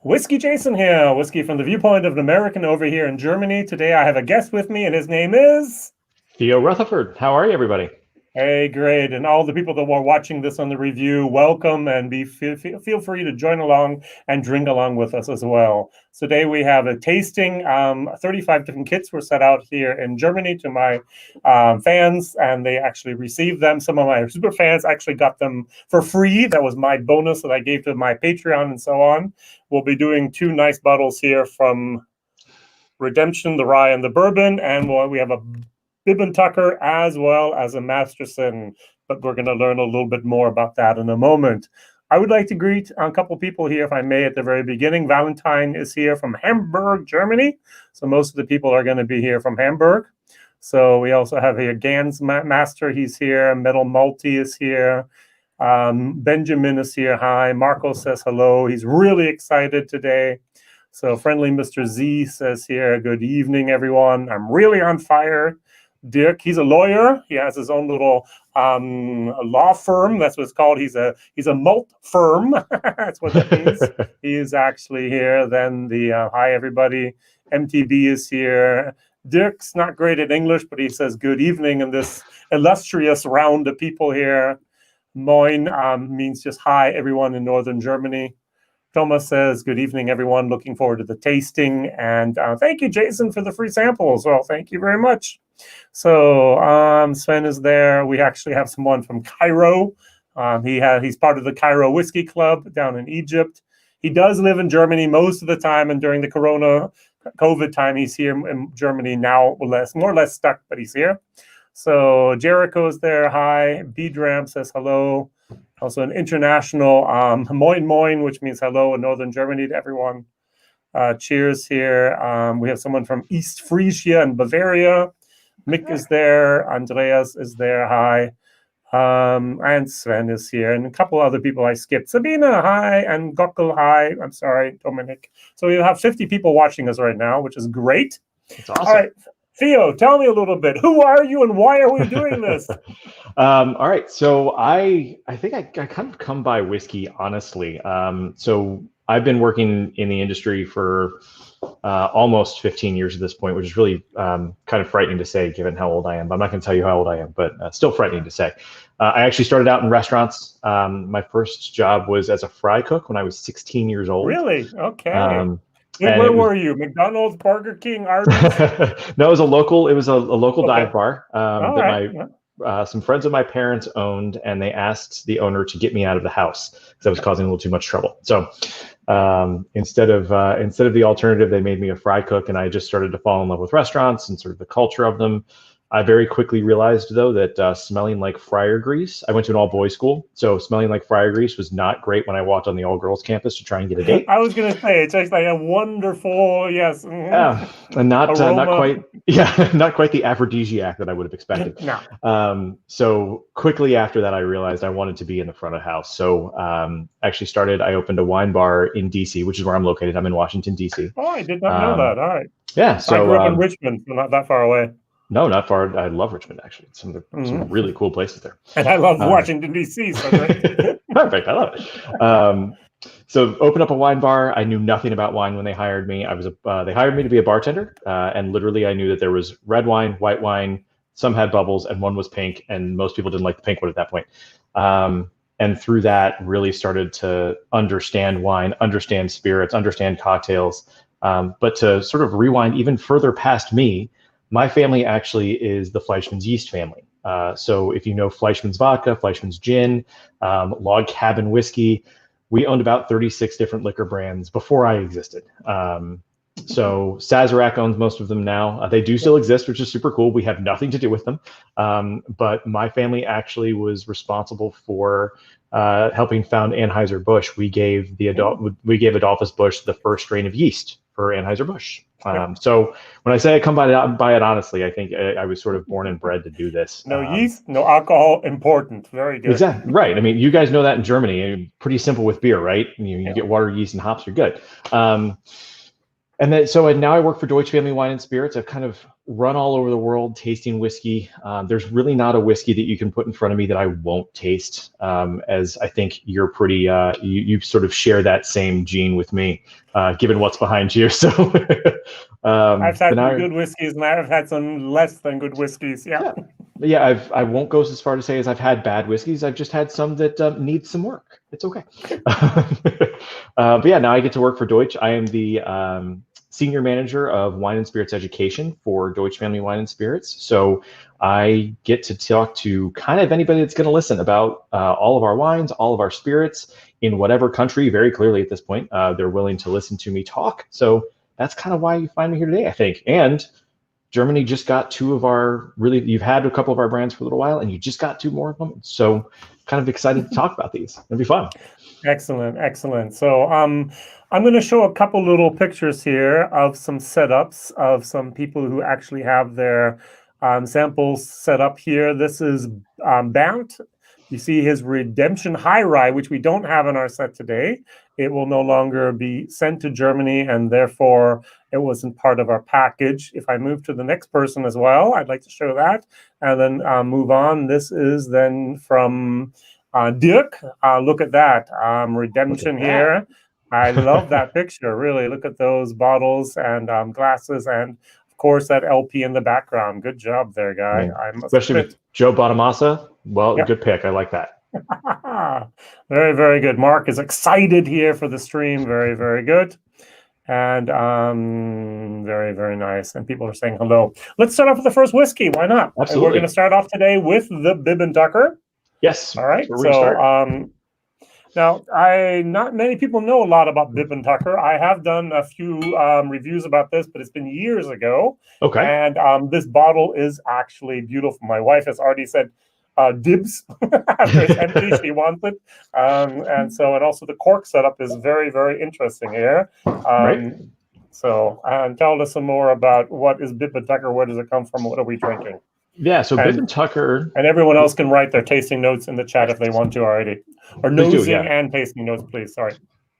WhiskyJason here, whiskey from the viewpoint of an American over here in Germany. Today I have a guest with me, and his name is... Theo Rutherford. How are you, everybody? Hey, great. And all the people that were watching this on the review, welcome, and feel free to join along and drink along with us as well. So today we have a tasting. 35 different kits were set out here in Germany to my fans, and they actually received them. Some of my super fans actually got them for free. That was my bonus that I gave to my Patreon and so on. We'll be doing two nice bottles here from Redemption, the Rye and the Bourbon, and we have a Bib and Tucker as well as a Masterson, but we're going to learn a little bit more about that in a moment. I would like to greet a couple people here, if I may, at the very beginning. Valentine is here from Hamburg, Germany. So most of the people are going to be here from Hamburg. So we also have here Gans Master, he's here. Metal Multi is here. Benjamin is here. Hi. Marco says hello. He's really excited today. So Friendly Mr. Z says here, good evening, everyone. I'm really on fire. Dirk, he's a lawyer. He has his own little law firm. That's what it's called. He's a malt firm. That's what that means. He is actually here. Then the hi everybody. MTB is here. Dirk's not great at English, but he says good evening in this illustrious round of people here. Moin means just hi everyone in northern Germany. Thomas says, good evening, everyone. Looking forward to the tasting. And thank you, Jason, for the free samples. Well, thank you very much. So Sven is there. We actually have someone from Cairo. He's part of the Cairo Whiskey Club down in Egypt. He does live in Germany most of the time, and during the COVID time, he's here in Germany now, more or less stuck, but he's here. So Jericho is there. Hi. B-Dram says hello. Also an international moin moin, which means hello in northern Germany to everyone. Cheers here. We have someone from East Frisia in Bavaria. Mick is there. Andreas is there. Hi. And Sven is here. And a couple other people I skipped. Sabina, hi. And Gokul, hi. I'm sorry, Dominic. So we have 50 people watching us right now, which is great. That's awesome. All right. Theo, tell me a little bit. Who are you and why are we doing this? All right. So I think I kind of come by whiskey, honestly. So I've been working in the industry for almost 15 years at this point, which is really kind of frightening to say given how old I am. But I'm not going to tell you how old I am, but still frightening to say. I actually started out in restaurants. My first job was as a fry cook when I was 16 years old. Really? Okay. Where were you? McDonald's, Burger King, Arby's? No, it was a local. It was a local dive bar that some friends of my parents owned, and they asked the owner to get me out of the house because I was causing a little too much trouble. So instead of the alternative, they made me a fry cook, and I just started to fall in love with restaurants and sort of the culture of them. I very quickly realized, though, that smelling like fryer grease, I went to an all-boys school, so smelling like fryer grease was not great when I walked on the all-girls campus to try and get a date. I was going to say, it's just like a wonderful, yes. Yeah, and not quite the aphrodisiac that I would have expected. No. So quickly after that, I realized I wanted to be in the front of house. So I opened a wine bar in D.C., which is where I'm located. I'm in Washington, D.C. Oh, I did not know that. All right. Yeah, so I grew up in Richmond, so not that far away. No, not far. I love Richmond, actually. Some really cool places there. And I love Washington, D.C. So perfect. I love it. So opened up a wine bar. I knew nothing about wine when they hired me. They hired me to be a bartender. And literally I knew that there was red wine, white wine, some had bubbles, and one was pink. And most people didn't like the pink one at that point. And through that, really started to understand wine, understand spirits, understand cocktails. But to sort of rewind even further past me, my family actually is the Fleischmann's yeast family. So if you know Fleischmann's vodka, Fleischmann's gin, Log Cabin whiskey, we owned about 36 different liquor brands before I existed. So Sazerac owns most of them now. They do still exist, which is super cool. We have nothing to do with them. But my family actually was responsible for helping found Anheuser-Busch. We gave Adolphus Busch the first strain of yeast for Anheuser-Busch. So when I say I come by it honestly, I think I was sort of born and bred to do this. No yeast, no alcohol, important. Very good. Exactly. Right. I mean, you guys know that in Germany. Pretty simple with beer, right? You get water, yeast, and hops, you're good. And now I work for Deutsche Family Wine and Spirits. I've kind of run all over the world tasting whiskey. There's really not a whiskey that you can put in front of me that I won't taste, as I think you're pretty, you sort of share that same gene with me, given what's behind you. So I've had some good whiskeys and I've had some less than good whiskeys. Yeah. I won't go as far to say as I've had bad whiskeys. I've just had some that need some work. It's okay. But yeah, now I get to work for Deutsch. I am the senior manager of wine and spirits education for Deutsch Family Wine and Spirits. So I get to talk to kind of anybody that's going to listen about all of our wines, all of our spirits in whatever country. Very clearly at this point, they're willing to listen to me talk. So that's kind of why you find me here today, I think. And Germany just got two of our you've had a couple of our brands for a little while, and you just got two more of them. So kind of excited to talk about these. It'll be fun. Excellent, excellent. So I'm going to show a couple little pictures here of some setups of some people who actually have their samples set up here. This is Bernd. You see his Redemption High Rye, which we don't have in our set today. It will no longer be sent to Germany, and therefore it wasn't part of our package. If I move to the next person as well, I'd like to show that, and then move on. This is then from Dirk. Look at that. Redemption here. I love that picture, really. Look at those bottles and glasses, and of course that LP in the background. Good job there, guy. Especially with Joe Bonamassa. Well, Good pick. I like that. Very, very good. Mark is excited here for the stream. Very, very good. And very, very nice. And people are saying hello. Let's start off with the first whiskey. Why not? Absolutely. And we're going to start off today with the Bib and Ducker. Yes. All right. So now, not many people know a lot about Bib and Tucker. I have done a few reviews about this, but it's been years ago. Okay. And this bottle is actually beautiful. My wife has already said dibs after it's empty. She wants it. And also the cork setup is very, very interesting here. Right. So tell us some more about what is Bib and Tucker. Where does it come from? What are we drinking? Yeah, so Bib and Tucker. And everyone else can write their tasting notes in the chat if they want to already. Or nosing and tasting notes, please. Sorry.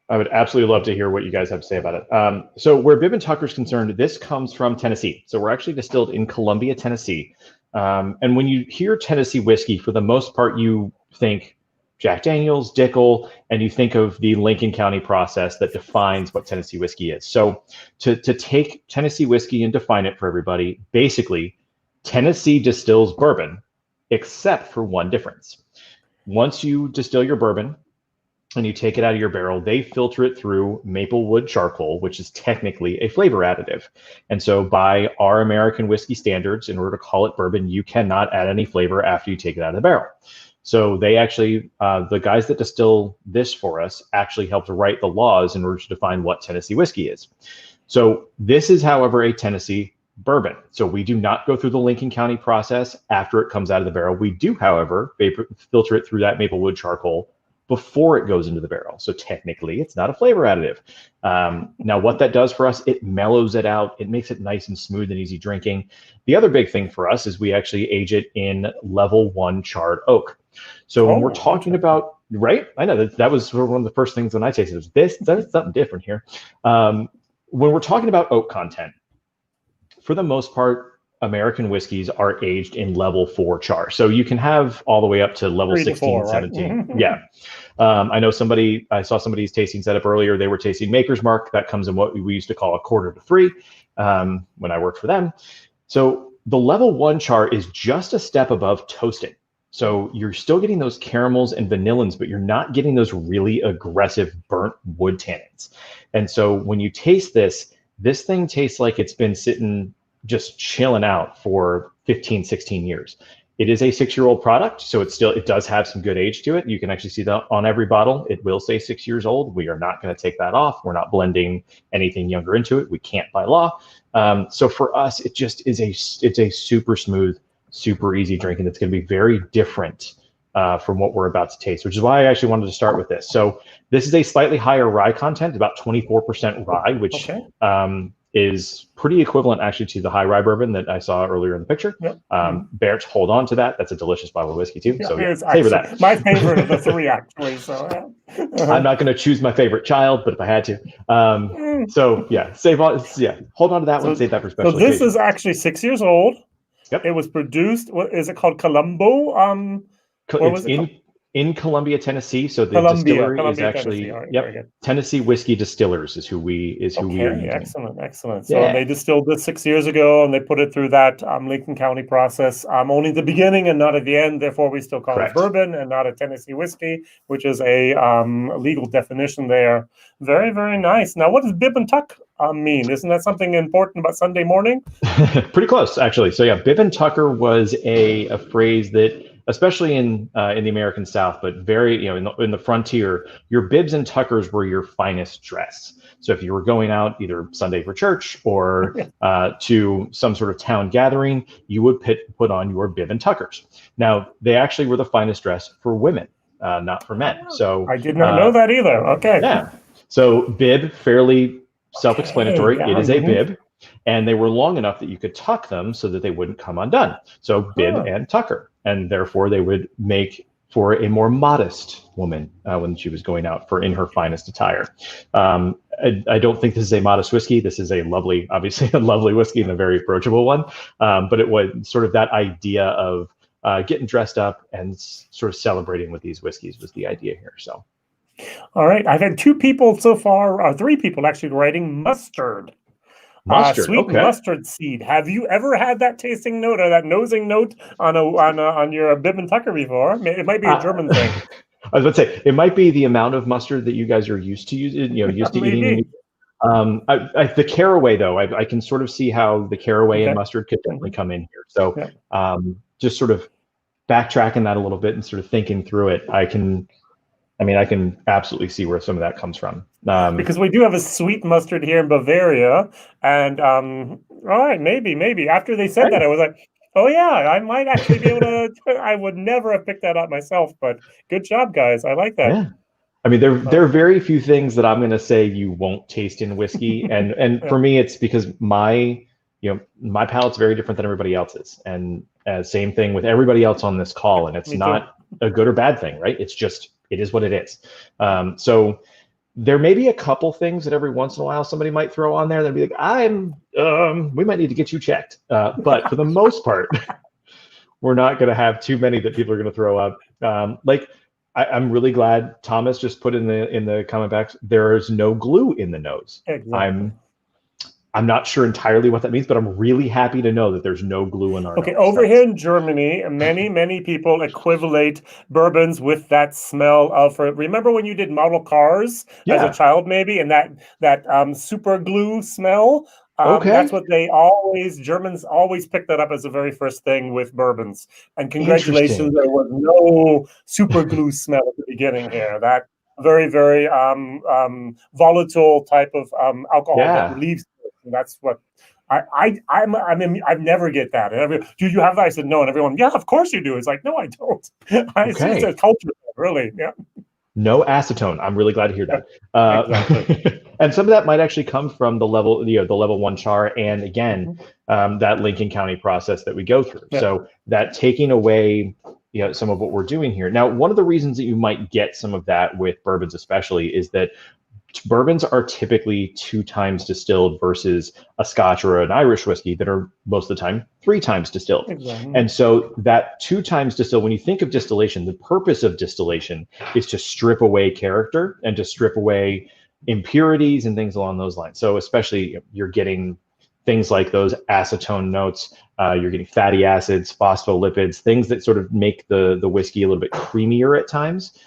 I would absolutely love to hear what you guys have to say about it. So where Bib and Tucker is concerned, this comes from Tennessee. So we're actually distilled in Columbia, Tennessee. And when you hear Tennessee whiskey, for the most part, you think Jack Daniels, Dickel, and you think of the Lincoln County process that defines what Tennessee whiskey is. So to take Tennessee whiskey and define it for everybody, basically, Tennessee distills bourbon, except for one difference. Once you distill your bourbon and you take it out of your barrel, they filter it through maple wood charcoal, which is technically a flavor additive. And so by our American whiskey standards, in order to call it bourbon, you cannot add any flavor after you take it out of the barrel. So they actually, the guys that distill this for us actually helped write the laws in order to define what Tennessee whiskey is. So this is, however, a Tennessee bourbon. So we do not go through the Lincoln County process after it comes out of the barrel. We do, however, filter it through that maple wood charcoal before it goes into the barrel. So technically, it's not a flavor additive. Now, what that does for us, it mellows it out. It makes it nice and smooth and easy drinking. The other big thing for us is we actually age it in level 1 charred oak. So when we're talking about, right? I know that was one of the first things when I tasted it. That's something different here. When we're talking about oak content, for the most part, American whiskeys are aged in level 4 char. So you can have all the way up to level 16, 4, 17. Right? Yeah. I saw somebody's tasting setup earlier. They were tasting Maker's Mark. That comes in what we used to call a quarter to 3 when I worked for them. So the level 1 char is just a step above toasting. So you're still getting those caramels and vanillins, but you're not getting those really aggressive burnt wood tannins. And so when you taste this thing tastes like it's been sitting just chilling out for 15, 16 years. It is a 6-year-old product, so it does have some good age to it. You can actually see that on every bottle. It will say 6 years old. We are not going to take that off. We're not blending anything younger into it. We can't by law. So for us, it just is it's a super smooth, super easy drinking that's going to be very different from what we're about to taste, which is why I actually wanted to start with this. So this is a slightly higher rye content, about 24% rye, which is pretty equivalent actually to the high rye bourbon that I saw earlier in the picture. Yep. Bert's, hold on to that. That's a delicious bottle of whiskey too. Yeah, So it's savor that. my favorite of the three, actually. So I'm not going to choose my favorite child, but if I had to. So yeah, hold on to that one. Save that for special So this occasions. is actually 6 years old. Yep. It was produced. What is it called? Colombo. Where was it? In Columbia, Tennessee. So the distillery is actually Right, Tennessee Whiskey Distillers is who we are using. Excellent. So they distilled this 6 years ago, and they put it through that Lincoln County process. Only at the beginning and not at the end. Therefore, we still call it bourbon and not a Tennessee whiskey, which is a legal definition there. Very, very nice. Now, what does Bib and Tuck mean? Isn't that something important about Sunday morning? Pretty close, actually. So yeah, Bib and Tucker was a phrase that, especially in the American South, but very, in the frontier, your bibs and tuckers were your finest dress. So if you were going out either Sunday for church or to some sort of town gathering, you would put on your bib and tuckers. Now, they actually were the finest dress for women, not for men. So I did not know that either. Okay. Yeah. So bib, fairly self-explanatory. It is a bib. And they were long enough that you could tuck them so that they wouldn't come undone. So bib and tucker. And therefore, they would make for a more modest woman when she was going out in her finest attire. I don't think this is a modest whiskey. This is obviously a lovely whiskey and a very approachable one. But it was sort of that idea of getting dressed up and sort of celebrating with these whiskeys was the idea here. So. All right. I've had 2 people so far, 3 people actually writing mustard. Sweet mustard seed. Have you ever had that tasting note or that nosing note on your Bib and Tucker before? It might be a German thing. I was about to say it might be the amount of mustard that you guys are used to using. Used to eating. The caraway, though, I can sort of see how the caraway and mustard could definitely come in here. So just sort of backtracking that a little bit and sort of thinking through it, I can absolutely see where some of that comes from. Because we do have a sweet mustard here in Bavaria. And all right, maybe. After they said that, I was like, oh, yeah, I might actually be able to. I would never have picked that up myself. But good job, guys. I like that. Yeah. I mean, there are very few things that I'm going to say you won't taste in whiskey. And for me, it's because my palate's very different than everybody else's. And same thing with everybody else on this call. And it's not a good or bad thing, right? It's just, it is what it is. So there may be a couple things that every once in a while somebody might throw on there that'd be like, we might need to get you checked. But for the most part, we're not going to have too many that people are going to throw up. I'm really glad Thomas just put in the comment box, there is no glue in the nose. Exactly. I'm not sure entirely what that means, but I'm really happy to know that there's no glue in our nose. Over here in Germany, many people equivalent bourbons with that smell of. Remember when you did model cars as a child, maybe, and that super glue smell? That's what Germans always pick that up as the very first thing with bourbons. And congratulations, there was no super glue smell at the beginning here. That very, very volatile type of alcohol that relieves. That's what I never get that. And do you have that? I said no, and everyone, yeah, of course you do. It's like, no, I don't. It's a culture, really. Yeah. No acetone. I'm really glad to hear that. Exactly. And some of that might actually come from the level 1 char, and again, that Lincoln County process that we go through. Yeah. So that taking away, some of what we're doing here. Now, one of the reasons that you might get some of that with bourbons, especially, is that bourbons are typically 2 times distilled versus a Scotch or an Irish whiskey that are most of the time 3 times distilled. Exactly. And so that 2 times distilled, when you think of distillation, the purpose of distillation is to strip away character and to strip away impurities and things along those lines. So especially you're getting things like those acetone notes, you're getting fatty acids, phospholipids, things that sort of make the whiskey a little bit creamier at times.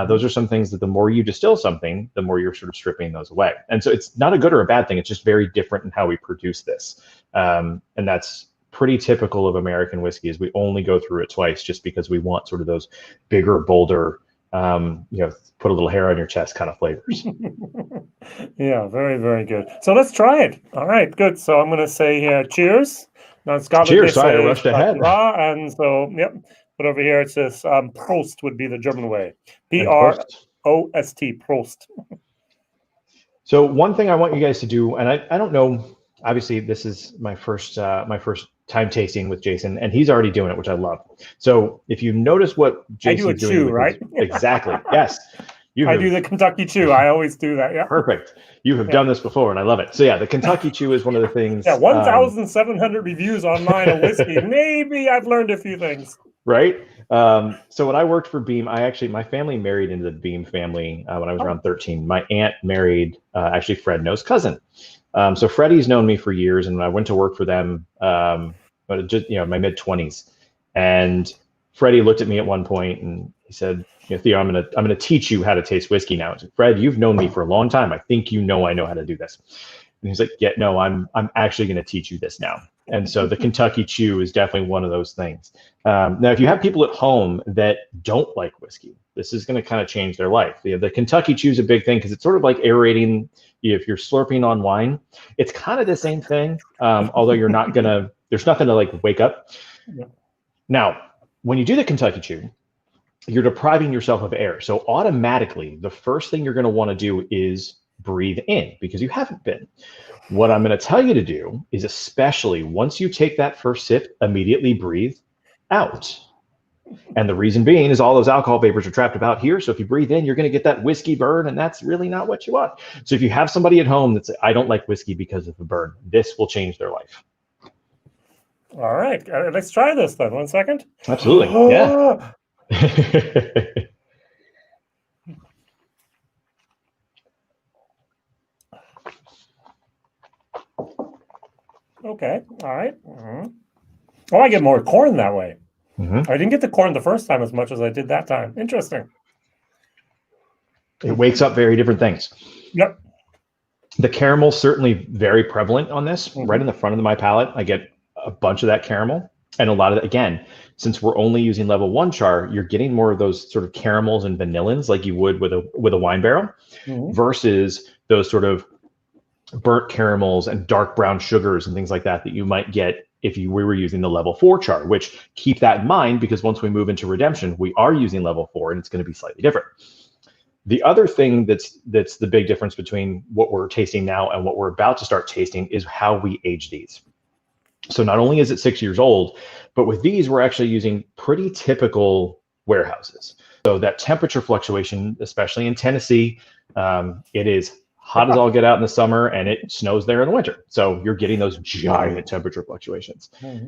Those are some things that the more you distill something, the more you're sort of stripping those away. And so it's not a good or a bad thing. It's just very different in how we produce this. And that's pretty typical of American whiskey, is we only go through it twice just because we want sort of those bigger, bolder, put a little hair on your chest kind of flavors. Yeah, very, very good. So let's try it. All right, good. So I'm going to say here, cheers. Now in Scotland, cheers. Sorry, I rushed ahead. And so, yep. But over here it says Prost would be the German way. P-R-O-S-T, Prost. So one thing I want you guys to do, and I don't know obviously this is my first time tasting with Jason, and he's already doing it, which I love. So if you notice what Jason's doing with right? exactly, yes, I do the Kentucky Chew. I always do that. Yeah, perfect. You have done this before, and I love it. So yeah, the Kentucky Chew is one of the things. Yeah, 1,700 reviews online of whiskey. Maybe I've learned a few things. Right. So when I worked for Beam, my family married into the Beam family when I was around 13. My aunt married actually Fred No's cousin. So Freddie's known me for years, and I went to work for them, but just my mid 20s. And Freddie looked at me at one point and he said, Theo, I'm gonna teach you how to taste whiskey now. I said, Fred, you've known me for a long time. I think I know how to do this. And he's like, yeah, no, I'm actually gonna teach you this now. And so the Kentucky Chew is definitely one of those things. Now, if you have people at home that don't like whiskey, this is going to kind of change their life. The Kentucky Chew is a big thing because it's sort of like aerating. If you're slurping on wine, it's kind of the same thing, although there's nothing to like wake up. Yeah. Now, when you do the Kentucky Chew, you're depriving yourself of air. So automatically, the first thing you're going to want to do is breathe in because you haven't been. What I'm going to tell you to do is, especially once you take that first sip, immediately breathe out. And the reason being is all those alcohol vapors are trapped about here. So if you breathe in, you're going to get that whiskey burn, and that's really not what you want. So if you have somebody at home that's, I don't like whiskey because of the burn, this will change their life. All right. Let's try this then. 1 second. Absolutely. Yeah. Okay. All right. Mm-hmm. Oh, I get more corn that way. Mm-hmm. I didn't get the corn the first time as much as I did that time. Interesting. It wakes up very different things. Yep. The caramel certainly very prevalent on this. Mm-hmm. Right in the front of my palate, I get a bunch of that caramel. And a lot of that, again, since we're only using level 1 char, you're getting more of those sort of caramels and vanillins like you would with a wine barrel, mm-hmm. versus those sort of burnt caramels and dark brown sugars and things like that you might get if we were using the level 4 char, which keep that in mind because once we move into redemption, we are using level 4 and it's going to be slightly different. The other thing that's the big difference between what we're tasting now and what we're about to start tasting is how we age these. So not only is it 6 years old, but with these, we're actually using pretty typical warehouses. So that temperature fluctuation, especially in Tennessee, it is hot as all get out in the summer and it snows there in the winter. So you're getting those giant temperature fluctuations. Mm-hmm.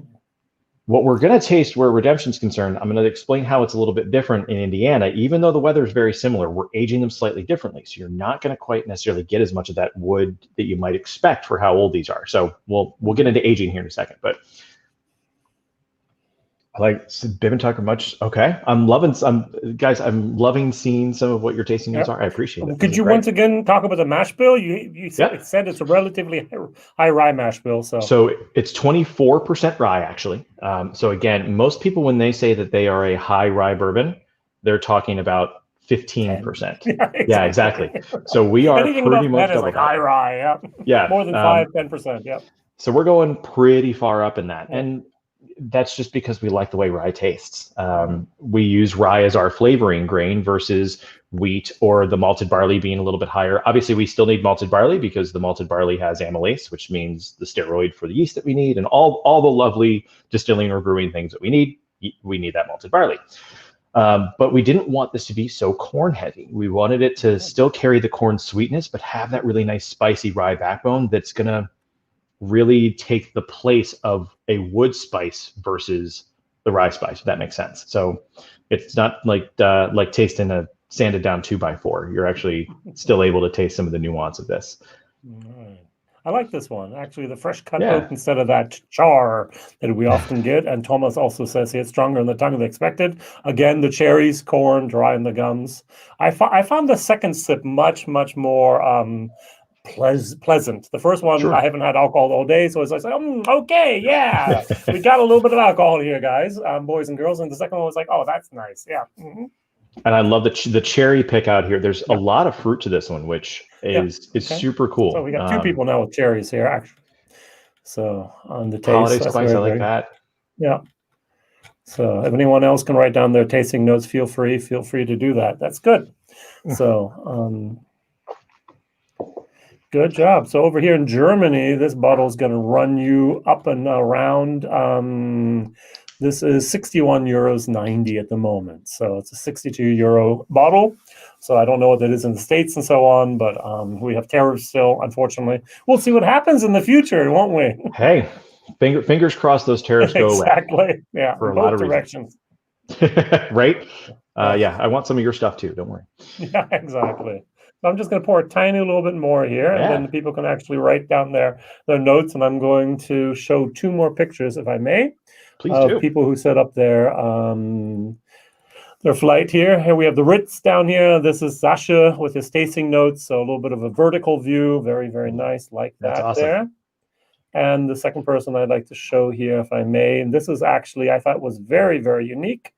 What we're going to taste where redemption is concerned, I'm going to explain how it's a little bit different in Indiana. Even though the weather is very similar, we're aging them slightly differently. So you're not going to quite necessarily get as much of that wood that you might expect for how old these are. So we'll get into aging here in a second. But I like Bib and Tucker much. Okay. I'm loving seeing some of what your tasting notes are. I appreciate it. Could you once again talk about the mash bill? You said it's a relatively high rye mash bill. So it's 24% rye, actually. So again, most people, when they say that they are a high rye bourbon, they're talking about 15%. Yeah, exactly. So we are pretty much double like high rye. Yeah. More than 5-10%. Yeah. So we're going pretty far up in that. And that's just because we like the way rye tastes. We use rye as our flavoring grain versus wheat or the malted barley being a little bit higher. Obviously, we still need malted barley because the malted barley has amylase, which means the steroid for the yeast that we need, and all the lovely distilling or brewing things that we need. We need that malted barley. But we didn't want this to be so corn heavy. We wanted it to still carry the corn sweetness, but have that really nice spicy rye backbone that's going to really take the place of a wood spice versus the rye spice, if that makes sense. So it's not like tasting a sanded down 2x4. You're actually still able to taste some of the nuance of this. Right. I like this one. Actually, the fresh cut oak instead of that char that we often get. And Thomas also says it's stronger in the tongue than expected. Again, the cherries, corn, dry in the gums. I found the second sip much, much more pleasant. The first one, I haven't had alcohol all day, so it's like, okay, yeah, we got a little bit of alcohol here, guys, boys and girls. And the second one was like, oh, that's nice, yeah. Mm-hmm. And I love the cherry pick out here. There's a lot of fruit to this one, which is super cool. So we got 2 people now with cherries here, actually. So on the taste, holiday spice, I like that. Yeah. So if anyone else can write down their tasting notes, feel free to do that. That's good. So Good job. So over here in Germany, this bottle is going to run you up and around. This is 61 euros 90 at the moment. So it's a 62 euro bottle. So I don't know what that is in the States and so on, but we have tariffs still, unfortunately. We'll see what happens in the future, won't we? Hey, fingers crossed those tariffs go away. Exactly. Yeah. For a both lot of directions. Right? Yeah, I want some of your stuff too. Don't worry. Yeah, exactly. So I'm just going to pour a tiny little bit more here, and then the people can actually write down their notes. And I'm going to show 2 more pictures, if I may, Please of do. people who set up their flight here. Here we have the Ritz down here. This is Sasha with his tasting notes, so a little bit of a vertical view. Very, very nice, like That's that awesome. there. And the second person I'd like to show here, if I may, and this is actually, I thought was very, very unique.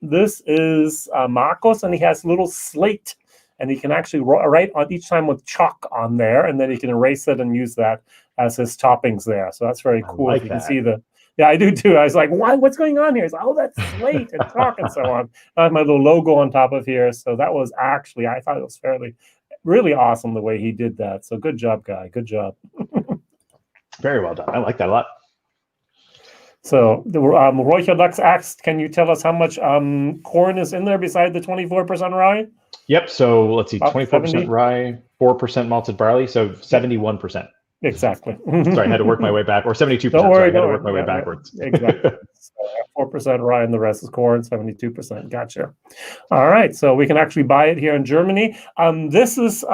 This is Marcos, and he has a little slate, and he can actually write on each time with chalk on there, and then he can erase it and use that as his toppings there. So that's very cool. Like you can see yeah, I do too. I was like, why? What's going on here? It's like, oh, that's slate and chalk and so on. I have my little logo on top of here. So that was actually, I thought it was really awesome the way he did that. So good job, guy. Good job. Very well done. I like that a lot. So Roy Lux asked, can you tell us how much corn is in there beside the 24% rye? Yep. So let's see, About 24% 70? Rye, 4% malted barley, so 71%. Exactly. Sorry, I had to work my way back, or 72%. Don't worry, sorry, I had to work my way backwards. Exactly. So 4% rye and the rest is corn, 72%. Gotcha. All right. So we can actually buy it here in Germany. This is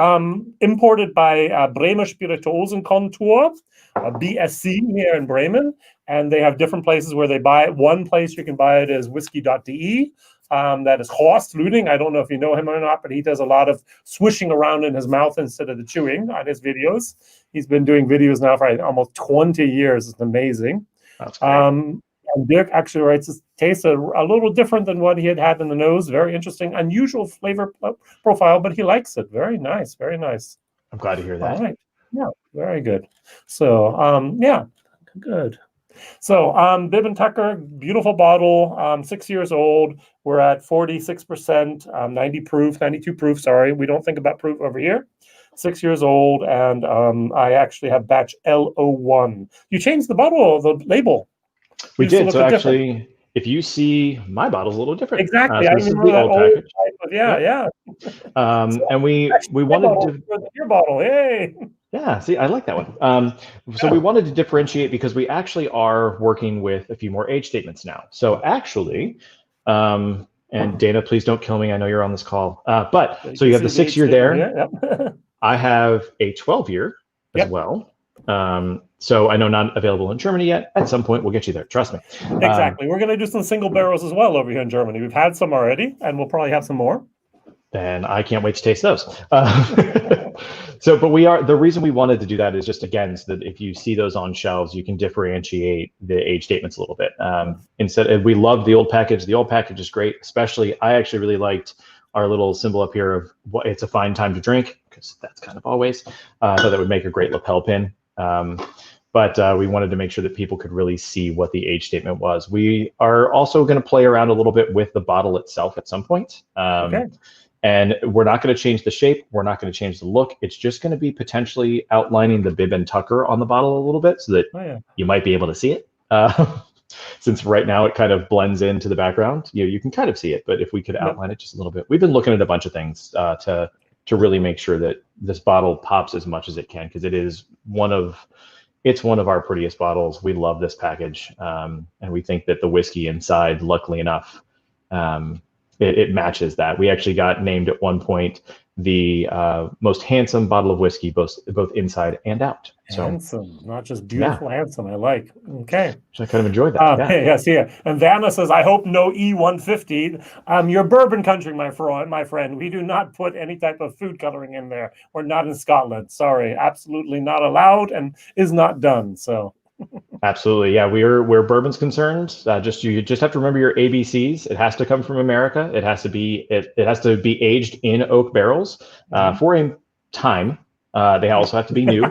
imported by Bremer Spirituosenkontor, BSC here in Bremen. And they have different places where they buy it. One place you can buy it is whiskey.de. That is Horst Lüding. I don't know if you know him or not, but he does a lot of swishing around in his mouth instead of the chewing on his videos. He's been doing videos now for almost 20 years. It's amazing. That's great. And Dirk actually writes it tastes a little different than what he had in the nose. Very interesting, unusual flavor profile, but he likes it. Very nice, very nice. I'm glad to hear that. All right. Yeah, very good. So, yeah, good. So Bib and Tucker, beautiful bottle, 6 years old. We're at 46%, 90 proof, 92 proof. Sorry, we don't think about proof over here. 6 years old, and I actually have batch LO1. You changed the bottle, the label. We did. So actually, if you see, my bottle's a little different. Exactly. So I this is remember the that old old package. type of, yeah. So, and we wanted your bottle. Hey. Yeah, see, I like that one. So we wanted to differentiate because we actually are working with a few more age statements now. So actually, and Dana, please don't kill me. I know you're on this call. But so you have the 6 year there. Yep. I have a 12 year as well. So I know not available in Germany yet. At some point, we'll get you there. Trust me. Exactly. We're going to do some single barrels as well over here in Germany. We've had some already, and we'll probably have some more. And I can't wait to taste those. So, but the reason we wanted to do that is just, again, so that if you see those on shelves, you can differentiate the age statements a little bit. We love the old package. The old package is great, especially, I actually really liked our little symbol up here of what it's a fine time to drink, because that's kind of always, so that would make a great lapel pin. But we wanted to make sure that people could really see what the age statement was. We are also going to play around a little bit with the bottle itself at some point. Okay. And we're not going to change the shape. We're not going to change the look. It's just going to be potentially outlining the Bib and Tucker on the bottle a little bit so that you might be able to see it. Since right now it kind of blends into the background, you can kind of see it. But if we could outline it just a little bit. We've been looking at a bunch of things to really make sure that this bottle pops as much as it can, because it's one of our prettiest bottles. We love this package. And we think that the whiskey inside, luckily enough, it matches that. We actually got named at one point the most handsome bottle of whiskey, both inside and out. So handsome, not just beautiful, handsome. I like. Okay. So I kind of enjoyed that. Yes, yeah. And Vanna says, I hope no E150. You're bourbon country, my friend. We do not put any type of food coloring in there. We're not in Scotland. Sorry, absolutely not allowed and is not done. So. Absolutely, yeah. Where bourbon's concerned, you just have to remember your ABCs. It has to come from America. It has to be aged in oak barrels for a time. They also have to be new.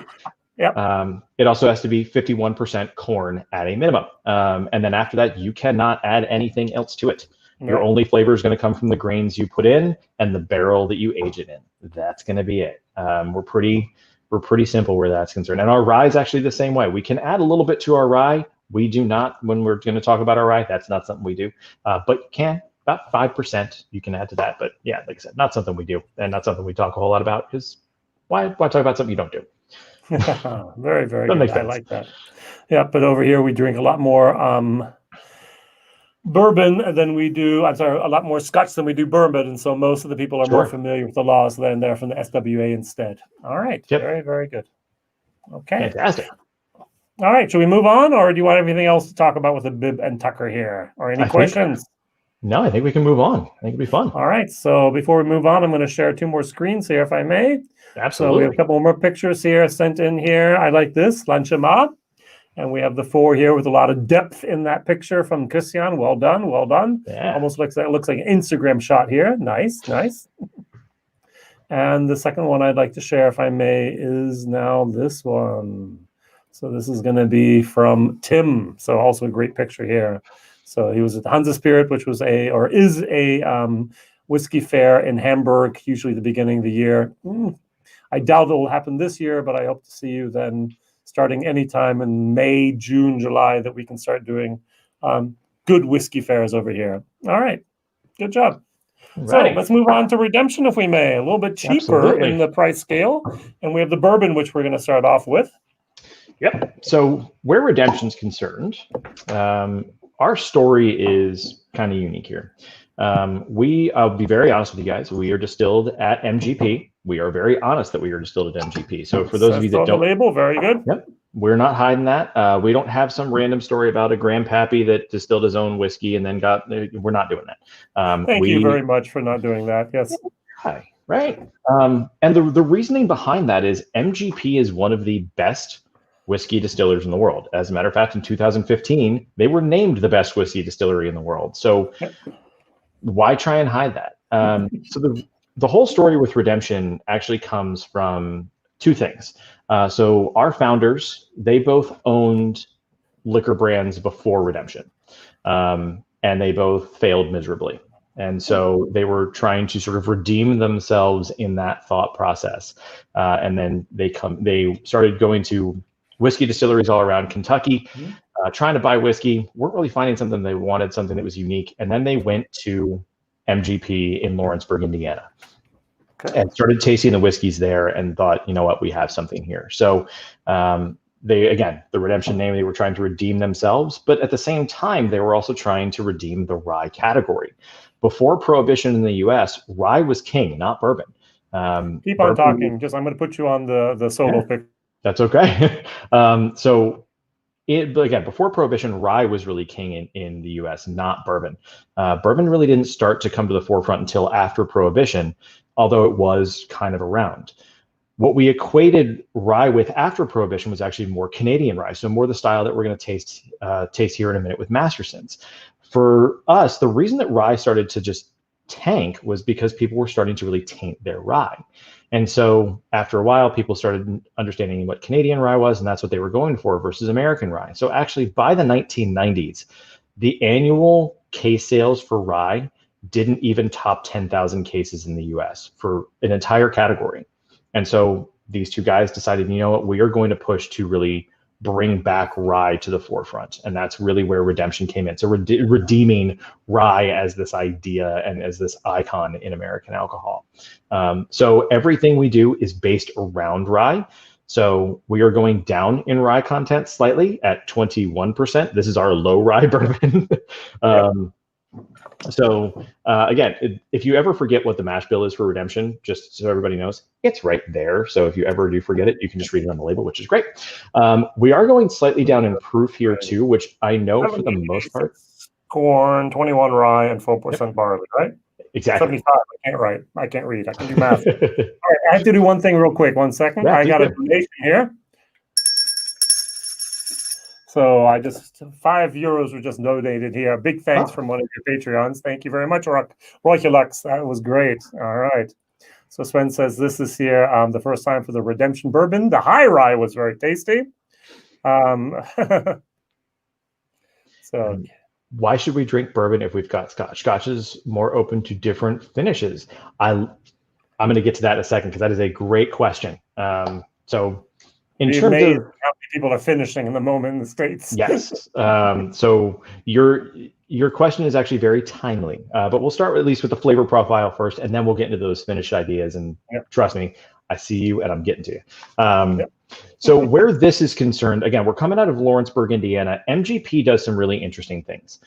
It also has to be 51% corn at a minimum. And then after that, you cannot add anything else to it. Your only flavor is going to come from the grains you put in and the barrel that you age it in. That's going to be it. We're pretty simple where that's concerned. And our rye is actually the same way. We can add a little bit to our rye. We do not, when we're going to talk about our rye, that's not something we do. But you can, about 5% you can add to that. But yeah, like I said, not something we do and not something we talk a whole lot about, because why talk about something you don't do? Very, very good. I like that. Yeah, but over here we drink a lot more bourbon than we do. I'm sorry, a lot more Scotch than we do bourbon, and so most of the people are more familiar with the laws than they're from the SWA instead. All right, very, very good. Okay, fantastic. All right, should we move on, or do you want everything else to talk about with the Bib and Tucker here, or any questions? No, I think we can move on. I think it'll be fun. All right, so before we move on, I'm going to share 2 more screens here, if I may. Absolutely. So we have a couple more pictures here sent in here. I like this, Lanchema. And we have the 4 here with a lot of depth in that picture from Christian. Well done, well done. Yeah. Almost looks like an Instagram shot here. Nice, nice. And the second one I'd like to share, if I may, is now this one. So this is going to be from Tim. So also a great picture here. So he was at the Hansa Spirit, which was is a whiskey fair in Hamburg, usually the beginning of the year. I doubt it will happen this year, but I hope to see you then, starting anytime in May, June, July, that we can start doing good whiskey fairs over here. All right, good job. Right. So let's move on to Redemption, if we may. A little bit cheaper in the price scale. And we have the bourbon, which we're going to start off with. Yep. So where Redemption's concerned, our story is kind of unique here. I'll be very honest with you guys. We are distilled at MGP. We are very honest that we are distilled at MGP. So for those of you that don't, the label, very good. Yep, we're not hiding that. We don't have some random story about a grandpappy that distilled his own whiskey and then we're not doing that. Thank you very much for not doing that. Yes. Hi. Right. And the reasoning behind that is MGP is one of the best whiskey distillers in the world. As a matter of fact, in 2015, they were named the best whiskey distillery in the world. So why try and hide that? So the whole story with Redemption actually comes from 2 things. So our founders, they both owned liquor brands before Redemption, and they both failed miserably. And so they were trying to sort of redeem themselves in that thought process. And then they started going to whiskey distilleries all around Kentucky, trying to buy whiskey, weren't really finding something they wanted, something that was unique. And then they went to MGP in Lawrenceburg, Indiana, and started tasting the whiskeys there and thought, you know what, we have something here. So the Redemption name, they were trying to redeem themselves, but at the same time, they were also trying to redeem the rye category. Before Prohibition in the US, rye was king, not bourbon. Keep on talking. I'm going to put you on the solo pick. That's okay. But again, before Prohibition, rye was really king in the US, not bourbon. Bourbon really didn't start to come to the forefront until after Prohibition, although it was kind of around. What we equated rye with after Prohibition was actually more Canadian rye, so more the style that we're going to taste here in a minute with Mastersons. For us, the reason that rye started to just tank was because people were starting to really taint their rye. And so after a while, people started understanding what Canadian rye was, and that's what they were going for versus American rye. So actually, by the 1990s, the annual case sales for rye didn't even top 10,000 cases in the US for an entire category. And so these 2 guys decided, you know what, we are going to push to really bring back rye to the forefront. And that's really where Redemption came in. So redeeming rye as this idea and as this icon in American alcohol. So everything we do is based around rye. So we are going down in rye content slightly at 21%. This is our low rye bourbon. So again, if you ever forget what the mash bill is for Redemption, just so everybody knows, it's right there. So if you ever do forget it, you can just read it on the label, which is great. We are going slightly down in proof here too, which I know for the most part. Corn, 21 rye, and 4% barley, right? Exactly. 75. I can't read. I can do math. All right, I have to do one thing real quick. 1 second. I got a donation here. So €5 were just donated here. Big thanks from one of your Patreons. Thank you very much, Royalux. That was great. All right. So Sven says this is here the first time for the Redemption bourbon. The high rye was very tasty. So why should we drink bourbon if we've got Scotch? Scotch is more open to different finishes. I'm going to get to that in a second because that is a great question. So in Be terms amazed of how many people are finishing in the moment in the States. yes, so your question is actually very timely. But we'll start at least with the flavor profile first, and then we'll get into those finished ideas. And trust me, I see you, and I'm getting to you. So where this is concerned, again, we're coming out of Lawrenceburg, Indiana. MGP does some really interesting things.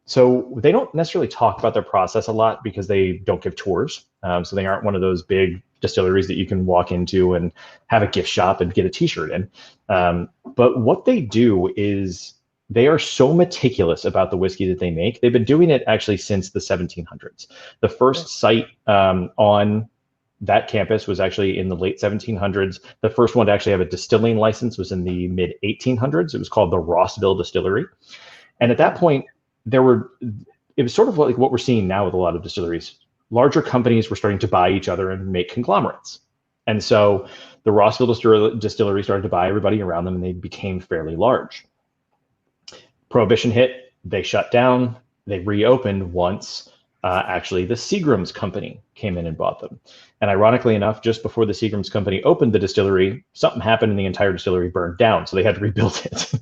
So they don't necessarily talk about their process a lot because they don't give tours. So they aren't one of those big distilleries that you can walk into and have a gift shop and get a t-shirt in. But what they do is they are so meticulous about the whiskey that they make. They've been doing it actually since the 1700s. The first site on that campus was actually in the late 1700s. The first one to actually have a distilling license was in the mid 1800s. It was called the Rossville Distillery. And at that point, it was sort of like what we're seeing now with a lot of distilleries. Larger companies were starting to buy each other and make conglomerates. And so the Rossville Distillery started to buy everybody around them, and they became fairly large. Prohibition hit, they shut down, they reopened once actually the Seagram's company came in and bought them. And ironically enough, just before the Seagram's company opened the distillery, something happened and the entire distillery burned down, so they had to rebuild it.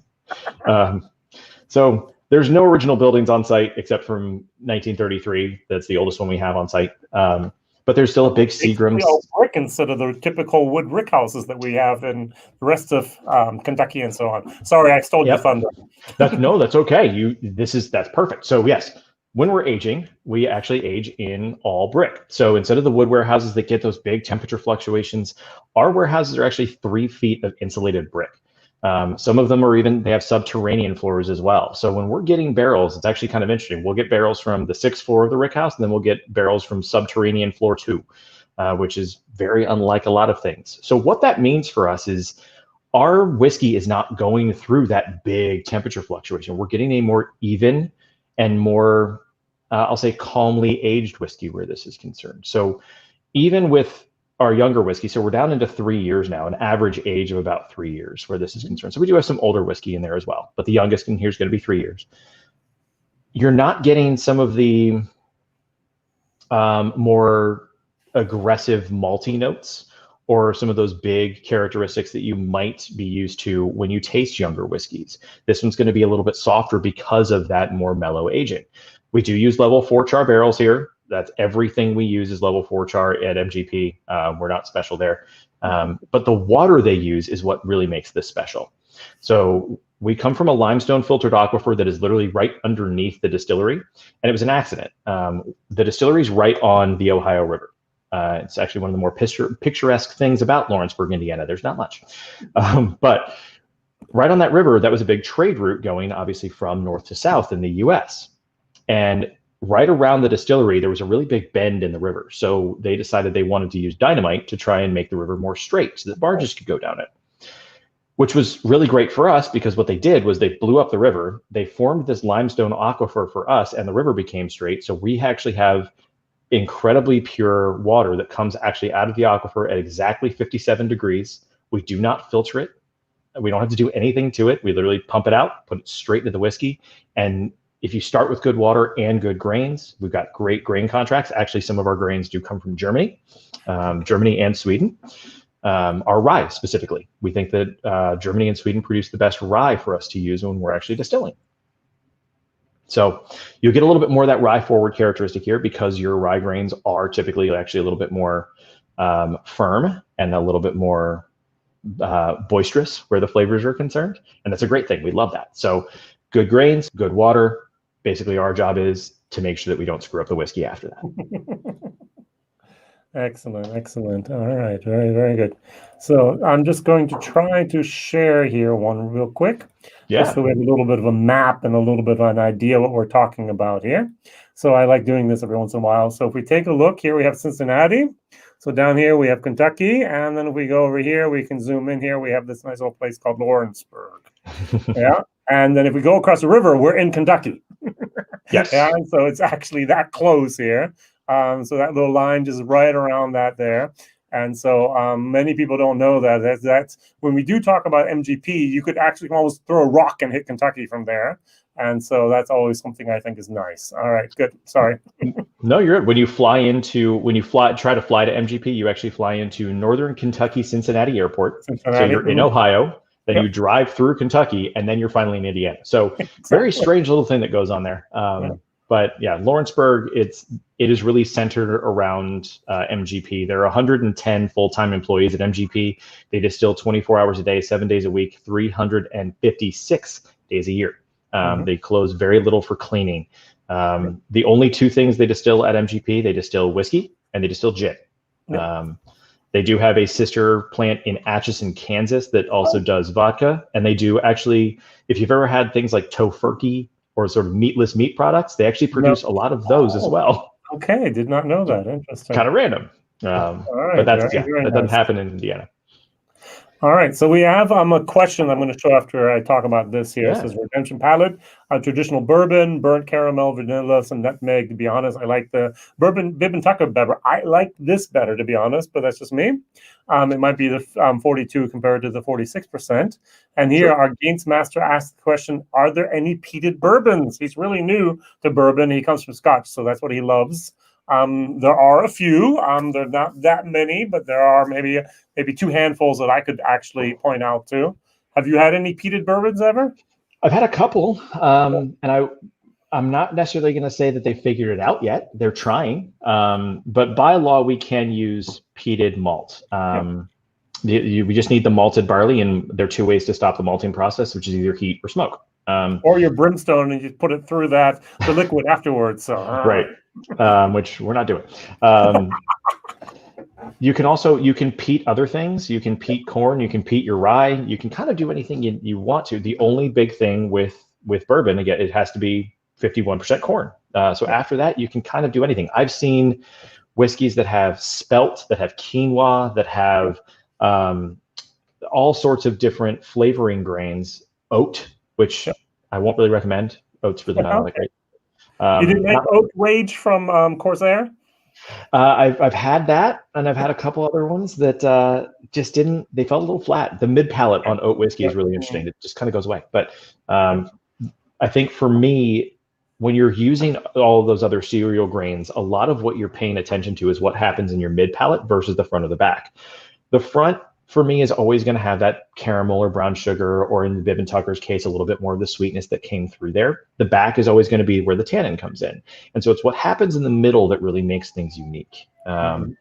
So there's no original buildings on site except from 1933. That's the oldest one we have on site. But there's still a big Seagram's. Brick instead of the typical wood brick houses that we have in the rest of Kentucky and so on. Sorry, I stole your thunder. No, that's okay. That's perfect. So yes, when we're aging, we actually age in all brick. So instead of the wood warehouses that get those big temperature fluctuations, our warehouses are actually 3 feet of insulated brick. Some of them they have subterranean floors as well. So when we're getting barrels, it's actually kind of interesting. We'll get barrels from the 6th floor of the rick house, and then we'll get barrels from subterranean floor 2, which is very unlike a lot of things. So what that means for us is our whiskey is not going through that big temperature fluctuation. We're getting a more even and more, I'll say, calmly aged whiskey where this is concerned. So even with our younger whiskey, so we're down into 3 years now, an average age of about 3 years where this is concerned. So we do have some older whiskey in there as well, but the youngest in here is going to be 3 years. You're not getting some of the more aggressive malty notes or some of those big characteristics that you might be used to when you taste younger whiskeys. This one's going to be a little bit softer because of that more mellow aging. We do use level 4 char barrels here. That's everything we use is level 4 char at MGP. We're not special there. But the water they use is what really makes this special. So we come from a limestone filtered aquifer that is literally right underneath the distillery. And it was an accident. The distillery is right on the Ohio River. It's actually one of the more picturesque things about Lawrenceburg, Indiana. There's not much. But right on that river, that was a big trade route going obviously from north to south in the US. And right around the distillery, there was a really big bend in the river. So they decided they wanted to use dynamite to try and make the river more straight so that barges could go down it, which was really great for us because what they did was they blew up the river. They formed this limestone aquifer for us, and the river became straight. So we actually have incredibly pure water that comes actually out of the aquifer at exactly 57 degrees. We do not filter it. We don't have to do anything to it. We literally pump it out, put it straight into the whiskey. And if you start with good water and good grains, we've got great grain contracts. Actually, some of our grains do come from Germany and Sweden. Our rye specifically. We think that Germany and Sweden produce the best rye for us to use when we're actually distilling. So you'll get a little bit more of that rye forward characteristic here because your rye grains are typically actually a little bit more firm and a little bit more boisterous where the flavors are concerned. And that's a great thing. We love that. So good grains, good water. Basically, our job is to make sure that we don't screw up the whiskey after that. Excellent. All right, very good. So I'm just going to try to share here one real quick. Yeah. Just so we have a little bit of a map and a little bit of an idea what we're talking about here. So I like doing this every once in a while. So if we take a look here, we have Cincinnati. So down here we have Kentucky, and then if we go over here, we can zoom in here. We have this nice little place called Lawrenceburg. Yeah. And then if we go across the river, we're in Kentucky. Yes. Yeah, so it's actually that close here. So that little line just right around that there. And so many people don't know that. That's when we do talk about MGP, you could actually almost throw a rock and hit Kentucky from there. And so that's always something I think is nice. All right, good. Sorry. No, you're good. When you try to fly to MGP, you actually fly into Northern Kentucky Cincinnati Airport. So you're in Ohio, then you drive through Kentucky, and then you're finally in Indiana. So very strange little thing that goes on there. But yeah, Lawrenceburg, it is really centered around MGP. There are 110 full-time employees at MGP. They distill 24 hours a day, 7 days a week, 356 days a year. They close very little for cleaning. The only two things they distill at MGP, they distill whiskey and they distill gin. They do have a sister plant in Atchison, Kansas that also does vodka. And they do actually, if you've ever had things like tofurkey or sort of meatless meat products, they actually produce a lot of those as well. Okay, did not know that. Interesting. Kind of random. But that doesn't happen in Indiana. All right, so we have a question I'm going to show after I talk about this here. It says Redemption Palate, a traditional bourbon, burnt caramel, vanilla, some nutmeg. To be honest, I like the bourbon Bib and Tucker better. I like this better, to be honest, but that's just me. It might be the 42 compared to the 46%. And here our Gaines Master asked the question, are there any peated bourbons? He's really new to bourbon. He comes from Scotch, so that's what he loves. There are a few. There are not that many, but there are maybe 2 handfuls that I could actually point out to. Have you had any peated bourbons ever? I've had a couple, and I'm not necessarily going to say that they figured it out yet. They're trying, but by law we can use peated malt. We just need the malted barley, and there are 2 ways to stop the malting process, which is either heat or smoke. Or your brimstone, and you put it through the liquid afterwards. So right. Which we're not doing. You can peat other things. You can peat corn, you can peat your rye, you can kind of do anything you want to. The only big thing with bourbon, again, it has to be 51% corn. So after that, you can kind of do anything. I've seen whiskeys that have spelt, that have quinoa, that have all sorts of different flavoring grains, oat, which I won't really recommend. Oat's really not that great. You didn't make Oat Rage from Corsair? I've had that, and I've had a couple other ones that just didn't. They felt a little flat. The mid palate on oat whiskey is really interesting. It just kind of goes away. But I think for me, when you're using all of those other cereal grains, a lot of what you're paying attention to is what happens in your mid palate versus the front or the back. The front, for me, is always going to have that caramel or brown sugar, or in the Bib and Tucker's case, a little bit more of the sweetness that came through there. The back is always going to be where the tannin comes in. And so it's what happens in the middle that really makes things unique. And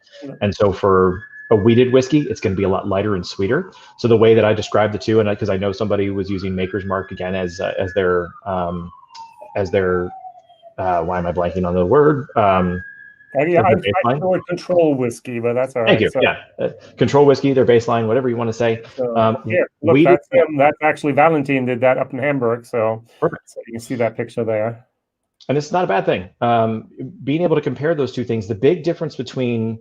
so for a wheated whiskey, it's going to be a lot lighter and sweeter. So the way that I described the two, and because I know somebody was using Maker's Mark again as their why am I blanking on the word? I know control whiskey, but that's all right. Thank you. So, control whiskey, their baseline, whatever you want to say. Look, that's actually Valentine did that up in Hamburg. So you can see that picture there. And it's not a bad thing. Being able to compare those two things, the big difference between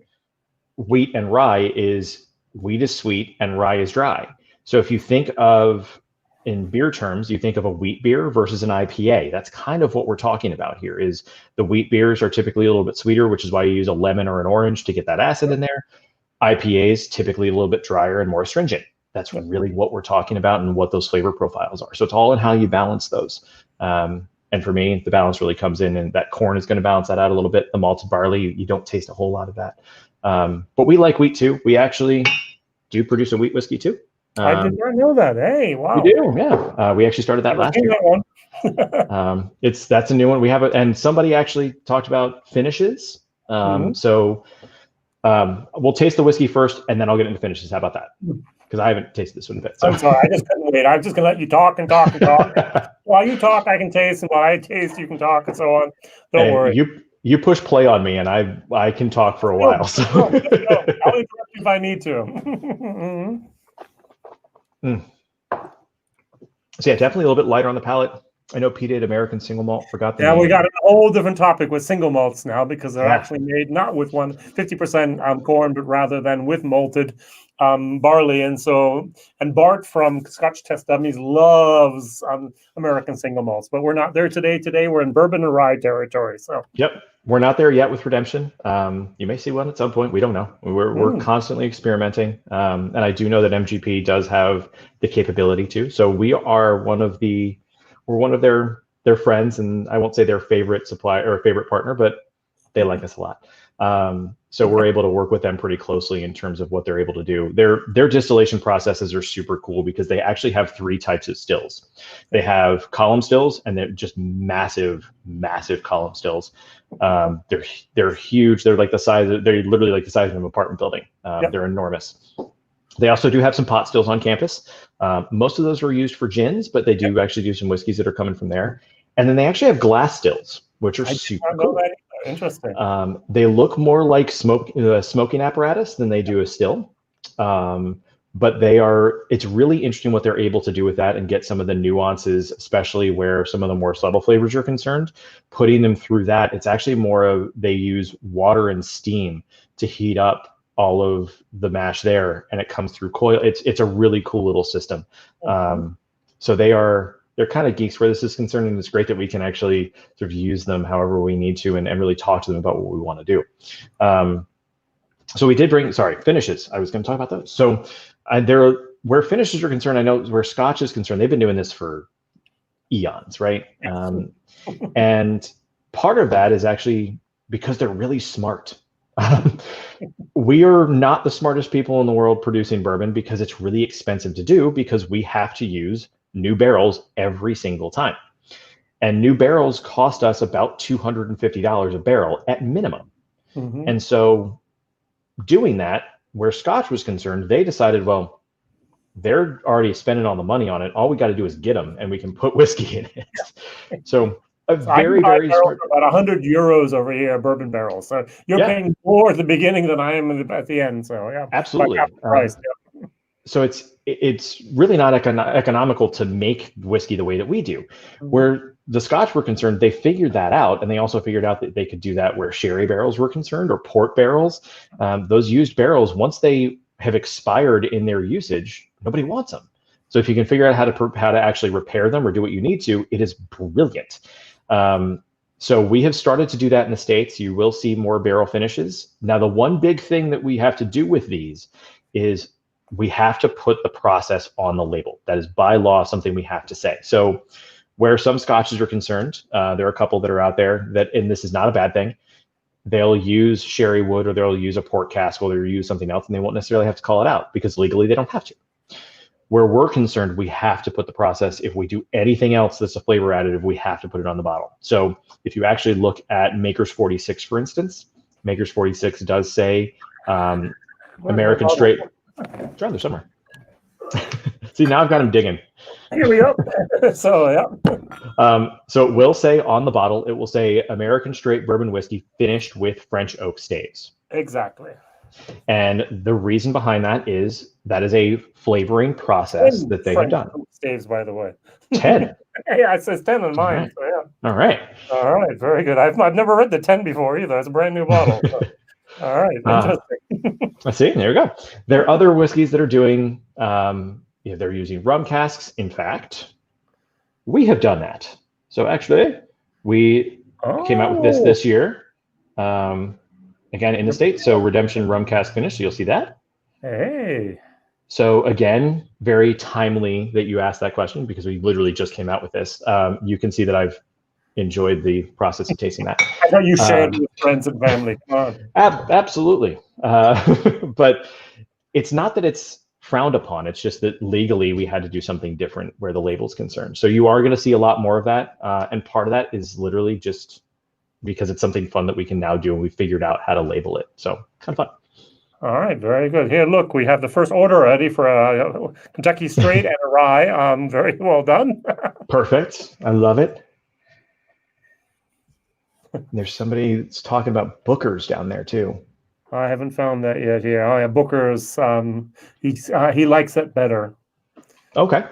wheat and rye is wheat is sweet and rye is dry. So if you think of, in beer terms, you think of a wheat beer versus an IPA. That's kind of what we're talking about here. Is the wheat beers are typically a little bit sweeter, which is why you use a lemon or an orange to get that acid in there. IPAs typically a little bit drier and more astringent. That's really what we're talking about and what those flavor profiles are. So it's all in how you balance those. And for me, the balance really comes in, and that corn is going to balance that out a little bit. The malted barley, you don't taste a whole lot of that. But we like wheat too. We actually do produce a wheat whiskey too. I did not know that. Hey, wow. We do, yeah. We actually started that last year. That one. That's a new one. We have and somebody actually talked about finishes. So we'll taste the whiskey first, and then I'll get into finishes. How about that? Because I haven't tasted this one a bit. So. I'm sorry, I just couldn't wait. I'm just gonna let you talk and talk and talk. While you talk, I can taste, and while I taste, you can talk, and so on. Don't worry. You push play on me, and I can talk for a while. So. No, I'll interrupt you if I need to. So yeah, definitely a little bit lighter on the palate. I know Peated American single malt. Forgot the name. We got a whole different topic with single malts now, because they're actually made not with 50% corn, but rather than with malted barley. And Bart from Scotch Test Dummies loves American single malts, but we're not there today. Today we're in Bourbon and Rye territory. So we're not there yet with Redemption. You may see one at some point. We don't know. We're constantly experimenting, and I do know that MGP does have the capability to. So we are one of their they're friends, and I won't say their favorite supplier or favorite partner, but they like us a lot. So we're able to work with them pretty closely in terms of what they're able to do. Their distillation processes are super cool because they actually have 3 types of stills. They have column stills, and they're just massive, massive column stills. They're huge. They're literally like the size of an apartment building. They're enormous. They also do have some pot stills on campus. Most of those are used for gins, but they do actually do some whiskeys that are coming from there. And then they actually have glass stills, which are super cool. Interesting. They look more like smoking apparatus than they do a still. But it's really interesting what they're able to do with that and get some of the nuances, especially where some of the more subtle flavors are concerned. Putting them through that, it's actually more of, they use water and steam to heat up all of the mash there, and it comes through coil. It's a really cool little system. So they're kind of geeks where this is concerned, and it's great that we can actually sort of use them however we need to and really talk to them about what we want to do. So we did bring, finishes. I was going to talk about those. So where finishes are concerned, I know where Scotch is concerned, they've been doing this for eons, right? And part of that is actually because they're really smart. We are not the smartest people in the world producing bourbon because it's really expensive to do, because we have to use new barrels every single time. And new barrels cost us about $250 a barrel at minimum. And so doing that, where Scotch was concerned, they decided, well, they're already spending all the money on it. All we got to do is get them, and we can put whiskey in it. So very smart. About 100 euros over here, bourbon barrels. So you're paying more at the beginning than I am at the end. So yeah, absolutely. Price, So it's really not economical to make whiskey the way that we do. Where the Scotch were concerned, they figured that out, and they also figured out that they could do that where sherry barrels were concerned, or port barrels. Those used barrels, once they have expired in their usage, nobody wants them. So if you can figure out how to actually repair them or do what you need to, it is brilliant. So we have started to do that in the States. You will see more barrel finishes. Now, the one big thing that we have to do with these is we have to put the process on the label. That is by law something we have to say. So where some Scotches are concerned, there are a couple that are out there that, and this is not a bad thing, they'll use sherry wood, or they'll use a port cask, or they'll use something else, and they won't necessarily have to call it out because legally they don't have to. Where we're concerned, we have to put the process. If we do anything else that's a flavor additive, we have to put it on the bottle. So if you actually look at Maker's 46, for instance, Maker's 46 does say American Straight. It's around there somewhere. See, now I've got him digging. Here we go. So yeah. So it will say on the bottle, it will say American Straight Bourbon Whiskey finished with French oak staves. Exactly. And the reason behind that is a flavoring process that they have done. Staves, by the way. 10. Yeah, it says 10 on mine. Right. So yeah. All right. All right. Very good. I've never read the 10 before either. It's a brand new bottle. So. All right. Interesting. Let's see. There we go. There are other whiskeys that are doing. They're using rum casks. In fact, we have done that. So actually, we came out with this year. Again, in the States, so Redemption Rum Cask Finish, so you'll see that. Hey. So again, very timely that you asked that question, because we literally just came out with this. You can see that I've enjoyed the process of tasting that. I know you shared with friends and family. Come on. Absolutely. But it's not that it's frowned upon. It's just that legally we had to do something different where the label's concerned. So you are going to see a lot more of that. And part of that is literally just because it's something fun that we can now do, and we figured out how to label it. So kind of fun. All right, very good. Here, look, we have the first order ready for a Kentucky Straight and a Rye. Very well done. Perfect. I love it. There's somebody that's talking about Booker's down there too. I haven't found that yet here. Oh yeah, Booker's. He likes it better. Okay.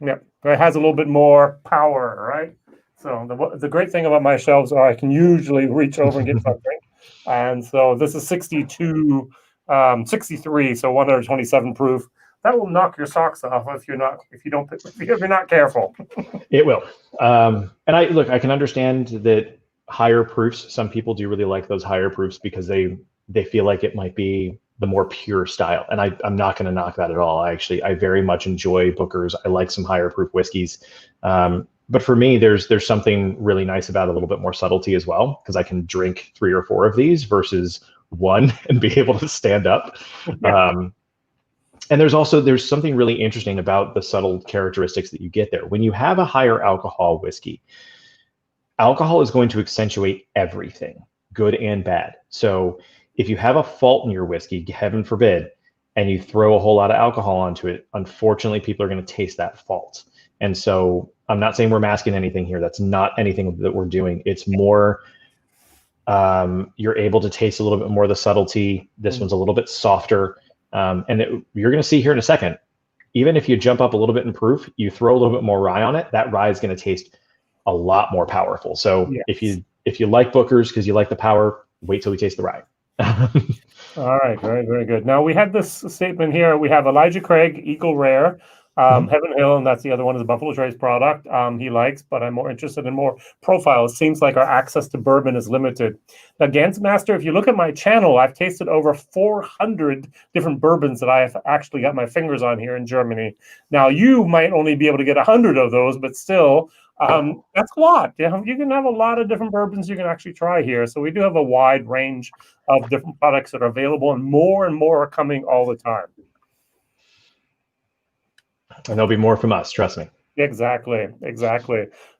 Yep, it has a little bit more power, right? So the great thing about my shelves are I can usually reach over and get something. And so this is 62, 63, so 127 proof. That will knock your socks off if you're not careful. It will. And I can understand that higher proofs, some people do really like those higher proofs because they feel like it might be the more pure style. And I'm not going to knock that at all. I very much enjoy Booker's. I like some higher proof whiskeys. But for me, there's something really nice about a little bit more subtlety as well, because I can drink 3 or 4 of these versus one and be able to stand up. And there's something really interesting about the subtle characteristics that you get there. When you have a higher alcohol whiskey, alcohol is going to accentuate everything, good and bad. So if you have a fault in your whiskey, heaven forbid, and you throw a whole lot of alcohol onto it, unfortunately, people are going to taste that fault. And so I'm not saying we're masking anything here. That's not anything that we're doing. It's more, you're able to taste a little bit more of the subtlety. This one's a little bit softer. You're going to see here in a second, even if you jump up a little bit in proof, you throw a little bit more rye on it, that rye is going to taste a lot more powerful. So if you like Booker's because you like the power, wait till we taste the rye. All right, very, very good. Now we had this statement here. We have Elijah Craig, Eagle Rare, Heaven Hill, and that's the other one is a Buffalo Trace product he likes, but I'm more interested in more profile. It seems like our access to bourbon is limited. Now, Gansmaster, if you look at my channel, I've tasted over 400 different bourbons that I have actually got my fingers on here in Germany. Now, you might only be able to get 100 of those, but still, that's a lot. You can have a lot of different bourbons you can actually try here. So we do have a wide range of different products that are available, and more are coming all the time. And there'll be more from us, trust me. Exactly.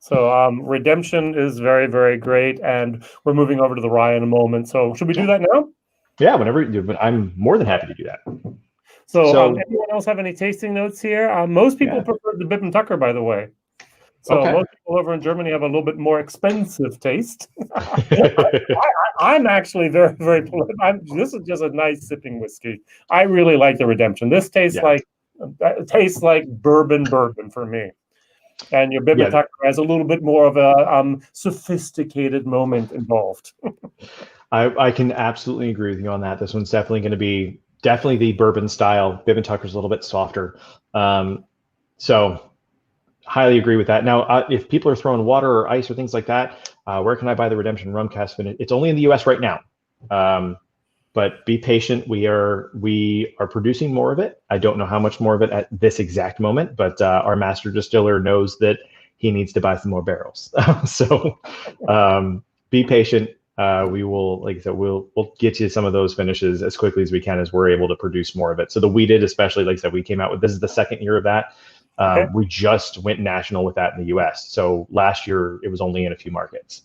So Redemption is very, very great, and we're moving over to the rye in a moment. So should we do that now? Yeah, whenever you do, but I'm more than happy to do that. So anyone else have any tasting notes here? Most people prefer the Bib and Tucker, by the way. So most people over in Germany have a little bit more expensive taste. I'm actually very, very. This is just a nice sipping whiskey. I really like the Redemption. This tastes like bourbon for me. And your Bib and Tucker has a little bit more of a sophisticated moment involved. I can absolutely agree with you on that. This one's definitely going to be the bourbon style. Bib and Tucker's a little bit softer. So highly agree with that. Now, if people are throwing water or ice or things like that, where can I buy the Redemption rum cask? It's only in the US right now. But be patient. We are producing more of it. I don't know how much more of it at this exact moment, but our master distiller knows that he needs to buy some more barrels. So be patient. We will, like I said, we'll get you some of those finishes as quickly as we can as we're able to produce more of it. So the wheated, especially, like I said, we came out with, this is the second year of that. We just went national with that in the US. So last year it was only in a few markets.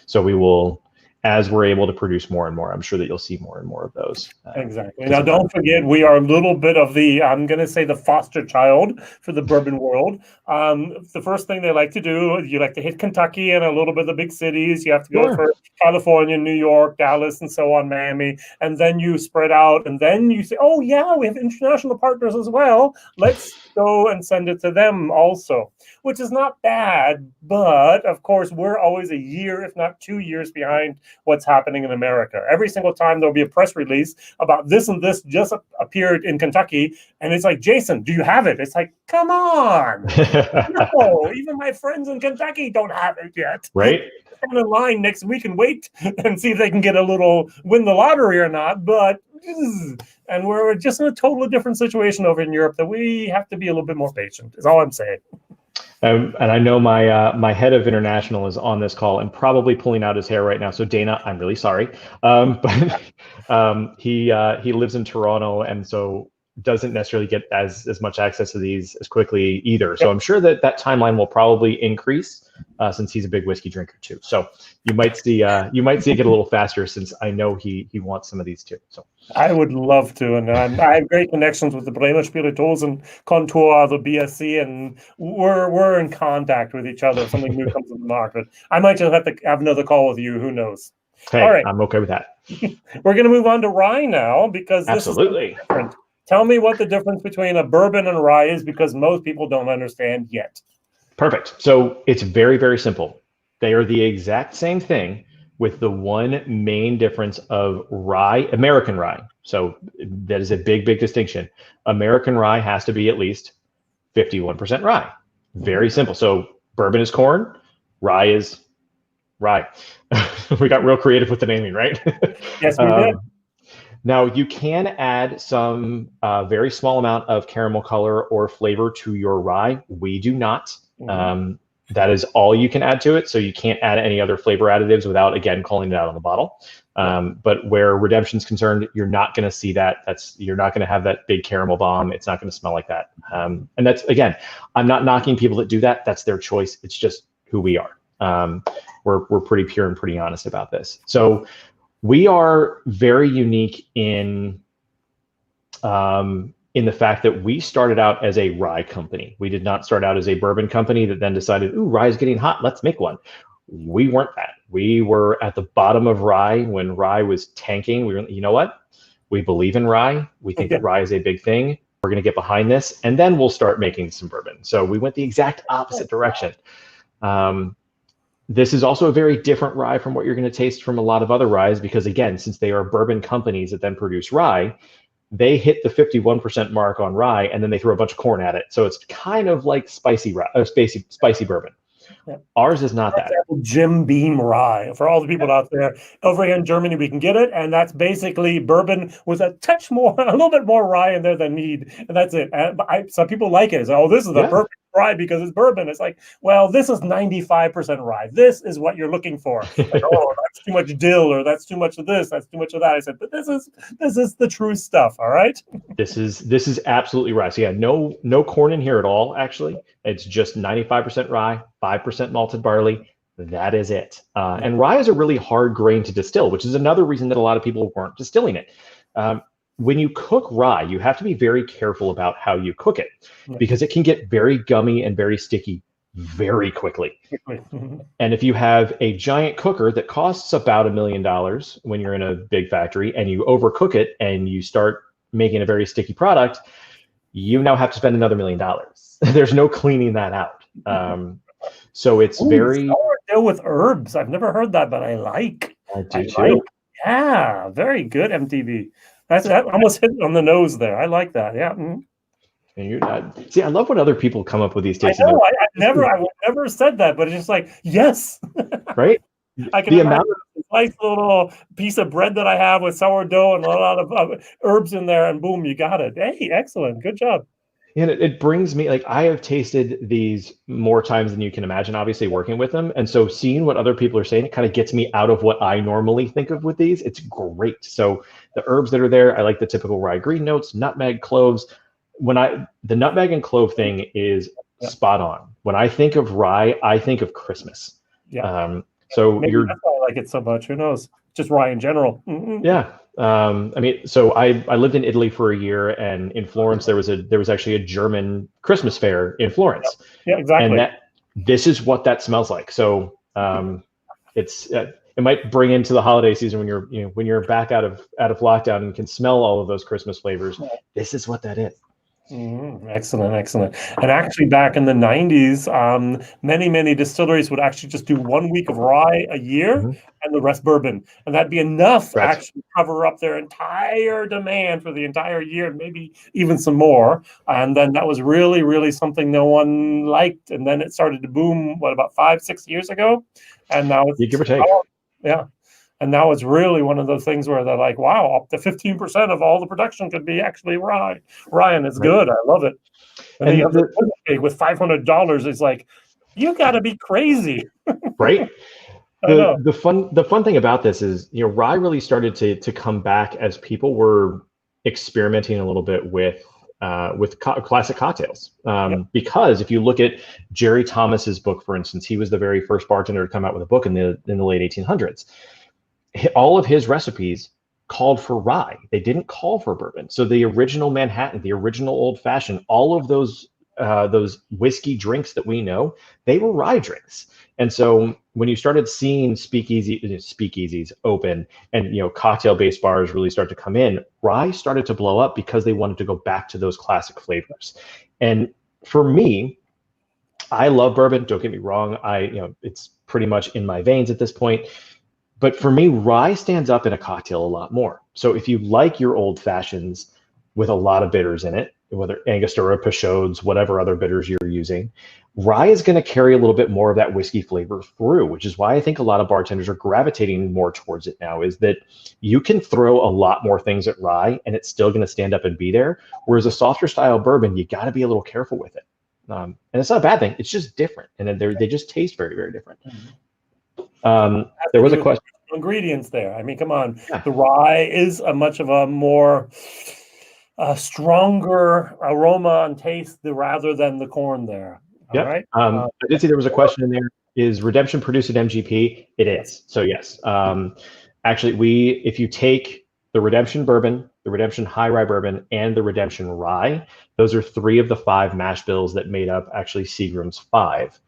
So we will, as we're able to produce more and more, I'm sure that you'll see more and more of those. Exactly. Now, don't forget, we are a little bit of the, I'm going to say, the foster child for the bourbon world. The first thing they like to do, you like to hit Kentucky and a little bit of the big cities. You have to go for California, New York, Dallas, and so on, Miami. And then you spread out, and then you say, oh, yeah, we have international partners as well. Let's go and send it to them also, which is not bad. But, of course, we're always a year, if not 2 years behind what's happening in America. Every single time there'll be a press release about this and this just appeared in Kentucky, and it's like, Jason, do you have it? It's like, come on. No, even my friends in Kentucky don't have it yet. Right? Stand in line next week and wait and see if they can get a little win the lottery or not. But and we're just in a totally different situation over in Europe that we have to be a little bit more patient, is all I'm saying. And I know my head of international is on this call and probably pulling out his hair right now. So Dana, I'm really sorry, but he lives in Toronto, and so doesn't necessarily get as much access to these as quickly either. So I'm sure that timeline will probably increase since he's a big whiskey drinker too. So you might see it get a little faster, since I know he wants some of these too. So I would love to, and I have great connections with the Bremer Spirituosen Kontor, the BSC, and we're in contact with each other if something new comes to the market. I might just have to have another call with you. Who knows? Hey, all right. I'm okay with that. We're going to move on to rye now, because this absolutely is different. Tell me what the difference between a bourbon and rye is, because most people don't understand yet. Perfect. So it's very, very simple. They are the exact same thing, with the one main difference of rye, American rye. So that is a big, big distinction. American rye has to be at least 51% rye. Very simple. So bourbon is corn, rye is rye. We got real creative with the naming, right? Yes, we did. Now, you can add some very small amount of caramel color or flavor to your rye. We do not. That is all you can add to it. So you can't add any other flavor additives without, again, calling it out on the bottle. But where redemption's concerned, you're not going to see that. You're not going to have that big caramel bomb. It's not going to smell like that. And that's, again, I'm not knocking people that do that. That's their choice. It's just who we are. We're pretty pure and pretty honest about this. So we are very unique in the fact that we started out as a rye company. We did not start out as a bourbon company that then decided, ooh, rye is getting hot, let's make one. We weren't that. We were at the bottom of rye when rye was tanking. We were, you know what? We believe in rye. We think that rye is a big thing. We're going to get behind this, and then we'll start making some bourbon. So we went the exact opposite direction. This is also a very different rye from what you're going to taste from a lot of other ryes, because again, since they are bourbon companies that then produce rye, they hit the 51% mark on rye, and then they throw a bunch of corn at it. So it's kind of like spicy rye, spicy bourbon. Yeah. Ours is not that. Jim Beam rye. For all the people out there, over here in Germany, we can get it, and that's basically bourbon with a touch more, a little bit more rye in there than need, and that's it. Some people like it. So, this is the perfect rye because it's bourbon. It's like, well, this is 95% rye. This is what you're looking for. Like, oh, that's too much dill, or that's too much of this, that's too much of that. I said, but this is the true stuff. All right. This is absolutely rye. So yeah, no corn in here at all. Actually, it's just 95% rye, 5% malted barley. That is it. And rye is a really hard grain to distill, which is another reason that a lot of people weren't distilling it. When you cook rye, you have to be very careful about how you cook it, because it can get very gummy and very sticky very quickly. And if you have a giant cooker that costs about $1 million when you're in a big factory, and you overcook it and you start making a very sticky product, you now have to spend another $1 million. There's no cleaning that out. So it's very sourdough with herbs. I've never heard that, but I like. I do too. Yeah, very good, MTV. That almost hit on the nose there. I like that. Yeah. And see, I love when other people come up with these tasting. I would never said that, but it's just like, yes. Right? I can imagine a nice little piece of bread that I have with sourdough and a lot of herbs in there, and boom, you got it. Hey, excellent. Good job. And it brings me, like, I have tasted these more times than you can imagine, obviously, working with them. And so seeing what other people are saying, it kind of gets me out of what I normally think of with these. It's great. So the herbs that are there, I like the typical rye green notes, nutmeg, cloves. The nutmeg and clove thing is spot on. When I think of rye, I think of Christmas. Yeah. So maybe that's why I like it so much. Who knows? Just rye in general. Mm-hmm. Yeah. I mean, so I lived in Italy for a year, and in Florence there was actually a German Christmas fair in Florence. Yeah, exactly. And this is what that smells like. So it might bring into the holiday season when you're back out of lockdown and can smell all of those Christmas flavors. This is what that is. Excellent. And actually, back in the 90s, many distilleries would actually just do 1 week of rye a year and the rest bourbon, and that'd be enough to actually cover up their entire demand for the entire year, and maybe even some more. And then that was really something no one liked, and then it started to boom. What, about 5-6 years ago? And now it's give or take. Yeah. And now it's really one of those things where they're like, wow, up to 15% of all the production could be actually rye. Ryan, it's good. I love it. And then you have the with $500. It's like, you got to be crazy. Right? The fun thing about this is, rye really started to come back as people were experimenting a little bit with classic cocktails. Because if you look at Jerry Thomas's book, for instance, he was the very first bartender to come out with a book in the late 1800s. All of his recipes called for rye. They didn't call for bourbon. So the original Manhattan, the original Old Fashioned, all of those whiskey drinks that we know, they were rye drinks. And so when you started seeing speakeasies open and cocktail-based bars really start to come in, rye started to blow up because they wanted to go back to those classic flavors. And for me, I love bourbon. Don't get me wrong. It's pretty much in my veins at this point. But for me, rye stands up in a cocktail a lot more. So if you like your old fashions with a lot of bitters in it, whether Angostura, Peychaud's, whatever other bitters you're using, rye is going to carry a little bit more of that whiskey flavor through, which is why I think a lot of bartenders are gravitating more towards it now, is that you can throw a lot more things at rye and it's still going to stand up and be there. Whereas a softer style bourbon, you got to be a little careful with it. And it's not a bad thing. It's just different, and then they just taste very, very different. There was a question. Ingredients there. I mean, come on. Yeah. The rye is a much of a more stronger aroma and taste rather than the corn there. Yeah. Right? I did see there was a question in there. Is Redemption produced at MGP? It is. So yes. Actually, if you take the Redemption Bourbon, the Redemption High Rye Bourbon, and the Redemption Rye, those are 3 of the 5 mash bills that made up actually Seagram's 5.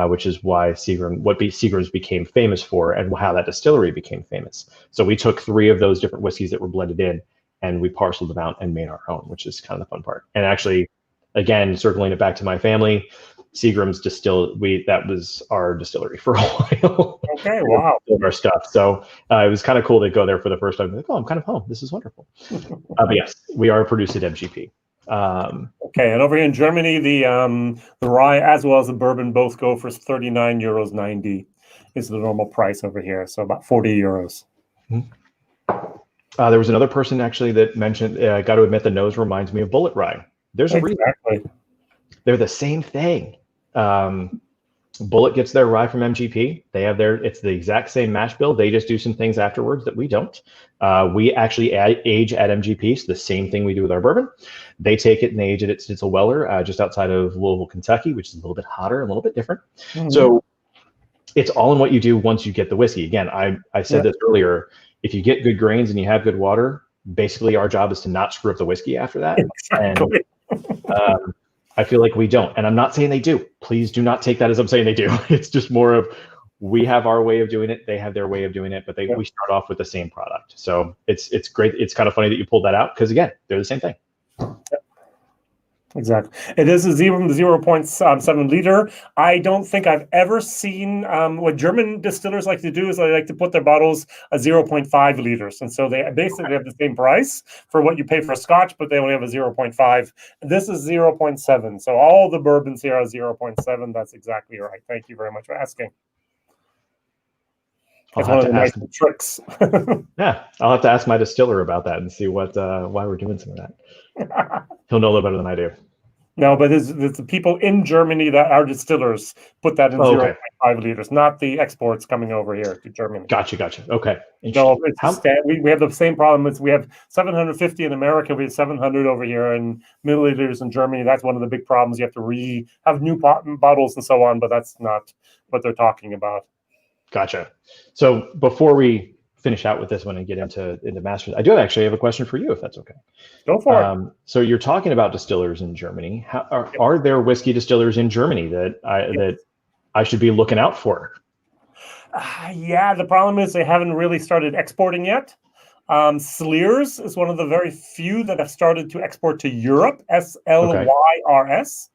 Which is why Seagram's became famous for, and how that distillery became famous. So we took 3 of those different whiskeys that were blended in, and we parceled them out and made our own, which is kind of the fun part. And actually, again, circling it back to my family, Seagram's that was our distillery for a while. Okay, wow. Our stuff. So it was kind of cool to go there for the first time. Like, oh, I'm kind of home. This is wonderful. But yes, we are produced at MGP. Okay, and over here in Germany, the rye as well as the bourbon both go for €39.90 is the normal price over here, so about €40. There was another person actually that mentioned, I got to admit, the nose reminds me of Bullet Rye. There's a reason. They're the same thing. Bullet gets their rye from MGP. They have it's the exact same mash bill. They just do some things afterwards that we don't. We actually age at MGP, so the same thing we do with our bourbon. They take it and they age it at Stitzel Weller, just outside of Louisville, Kentucky, which is a little bit hotter, a little bit different. Mm-hmm. So it's all in what you do once you get the whiskey. Again, I said this earlier. If you get good grains and you have good water, basically our job is to not screw up the whiskey after that. Exactly. And I feel like we don't. And I'm not saying they do. Please do not take that as I'm saying they do. It's just more of, we have our way of doing it. They have their way of doing it, but we start off with the same product. So it's great. It's kind of funny that you pulled that out because, again, they're the same thing. Exactly. It is a 0.7 liter. I don't think I've ever seen what German distillers like to do is they like to put their bottles at 0.5 liters. And so they basically have the same price for what you pay for a Scotch, but they only have a 0.5. And this is 0.7. So all the bourbons here are 0.7. That's exactly right. Thank you very much for asking. It's one of the nice tricks. Yeah, I'll have to ask my distiller about that and see why we're doing some of that. He'll know a little better than I do. No, but it's the people in Germany that are distillers put that in 0.5 liters, not the exports coming over here to Germany. Gotcha. Okay. No, we have the same problem as we have 750 in America. We have 700 over here in milliliters in Germany. That's one of the big problems. You have to have new bottles and so on, but that's not what they're talking about. Gotcha. So before we finish out with this one and get into Masters, I do actually have a question for you, if that's okay. Go for it. So you're talking about distillers in Germany. Are there whiskey distillers in Germany that I should be looking out for? Yeah, the problem is they haven't really started exporting yet. Sleers is one of the very few that have started to export to Europe, SLYRS.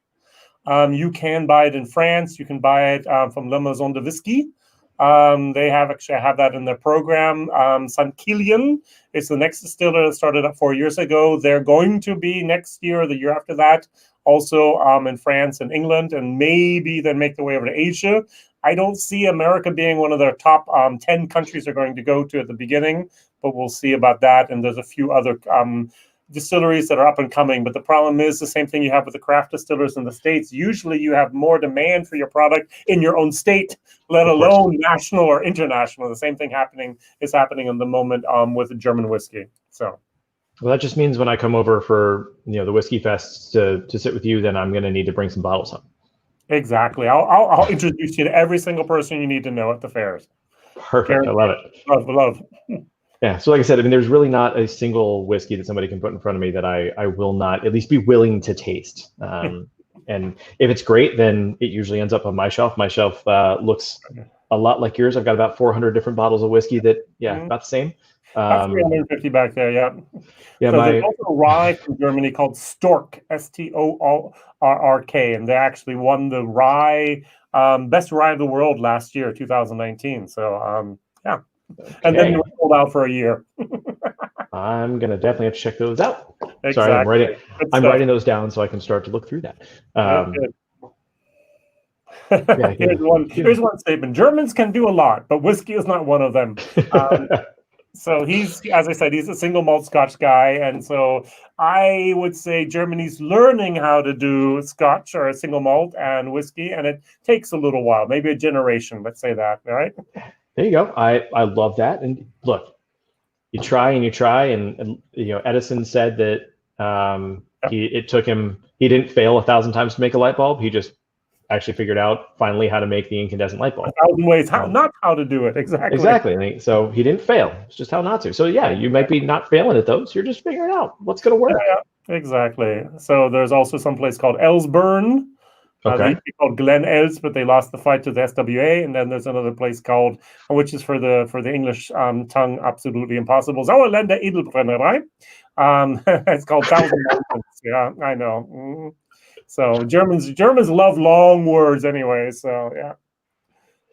You can buy it in France. You can buy it from La Maison de Whisky. They have that in their program. St. Kilian is the next distiller that started up 4 years ago. They're going to be next year or the year after that, also in France and England, and maybe then make their way over to Asia. I don't see America being one of their top 10 countries they're going to go to at the beginning, but we'll see about that. And there's a few other distilleries that are up and coming, but the problem is the same thing you have with the craft distillers in the States. Usually you have more demand for your product in your own state, let alone national or international. The same thing is happening in the moment with the German whiskey. So, well, that just means when I come over for the Whiskey Fest to sit with you, then I'm going to need to bring some bottles home. Exactly. I'll introduce you to every single person you need to know at the fairs. Perfect. I love it. Love. Yeah. So like I said, there's really not a single whiskey that somebody can put in front of me that I will not at least be willing to taste. And if it's great, then it usually ends up on my shelf. My shelf looks a lot like yours. I've got about 400 different bottles of whiskey that, about the same. About 350 back there, yeah. Yeah. So there's also a rye from Germany called Stork, STORRK, and they actually won the rye best rye of the world last year, 2019. So yeah. Okay. And then they were sold out for a year. I'm gonna definitely have to check those out. Exactly. Sorry, I'm writing those down so I can start to look through that. Here's one statement: Germans can do a lot, but whiskey is not one of them. So he's, as I said, he's a single malt Scotch guy, and so I would say Germany's learning how to do Scotch or a single malt and whiskey, and it takes a little while, maybe a generation. Let's say that, right? There you go. I love that. And look, you try and you try, and Edison said that it took him. He didn't fail 1,000 times to make a light bulb. He just actually figured out finally how to make the incandescent light bulb. 1,000 ways not how to do it. Exactly. Exactly. So he didn't fail. It's just how not to. So yeah, you might be not failing at those. You're just figuring out what's going to work. Yeah, exactly. So there's also some place called Elsburn. Okay. They used to be called Glen Els, but they lost the fight to the SWA. And then there's another place called, which is for the English tongue, absolutely impossible, Sauerländer Edelbrennerei. It's called Thousand Mountains. Yeah, I know. Mm-hmm. So Germans love long words anyway. So yeah.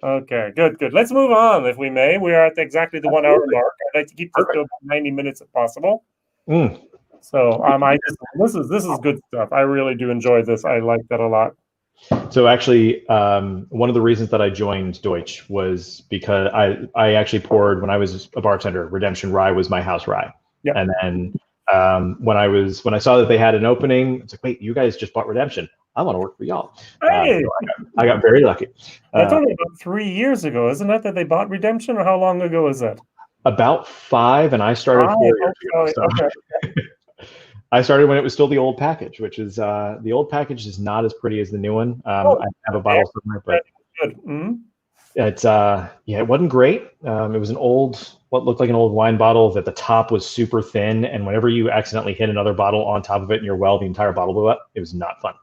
Okay, good. Let's move on, if we may. We are at exactly the 1 hour mark. I'd like to keep this to about 90 minutes if possible. So this is good stuff. I really do enjoy this. I like that a lot. So actually, one of the reasons that I joined Deutsch was because I actually poured, when I was a bartender, Redemption Rye was my house rye. Yep. And then when I saw that they had an opening, it's like, wait, you guys just bought Redemption. I want to work for y'all. Hey. So I got very lucky. That's only about 3 years ago, isn't it, that they bought Redemption, or how long ago is that? About 5, and I started 4 years ago. So. Okay. I started when it was still the old package, which is the old package is not as pretty as the new one. I have a bottle somewhere, but it's it wasn't great. It was what looked like an old wine bottle that the top was super thin, and whenever you accidentally hit another bottle on top of it in your well, the entire bottle blew up. It was not fun.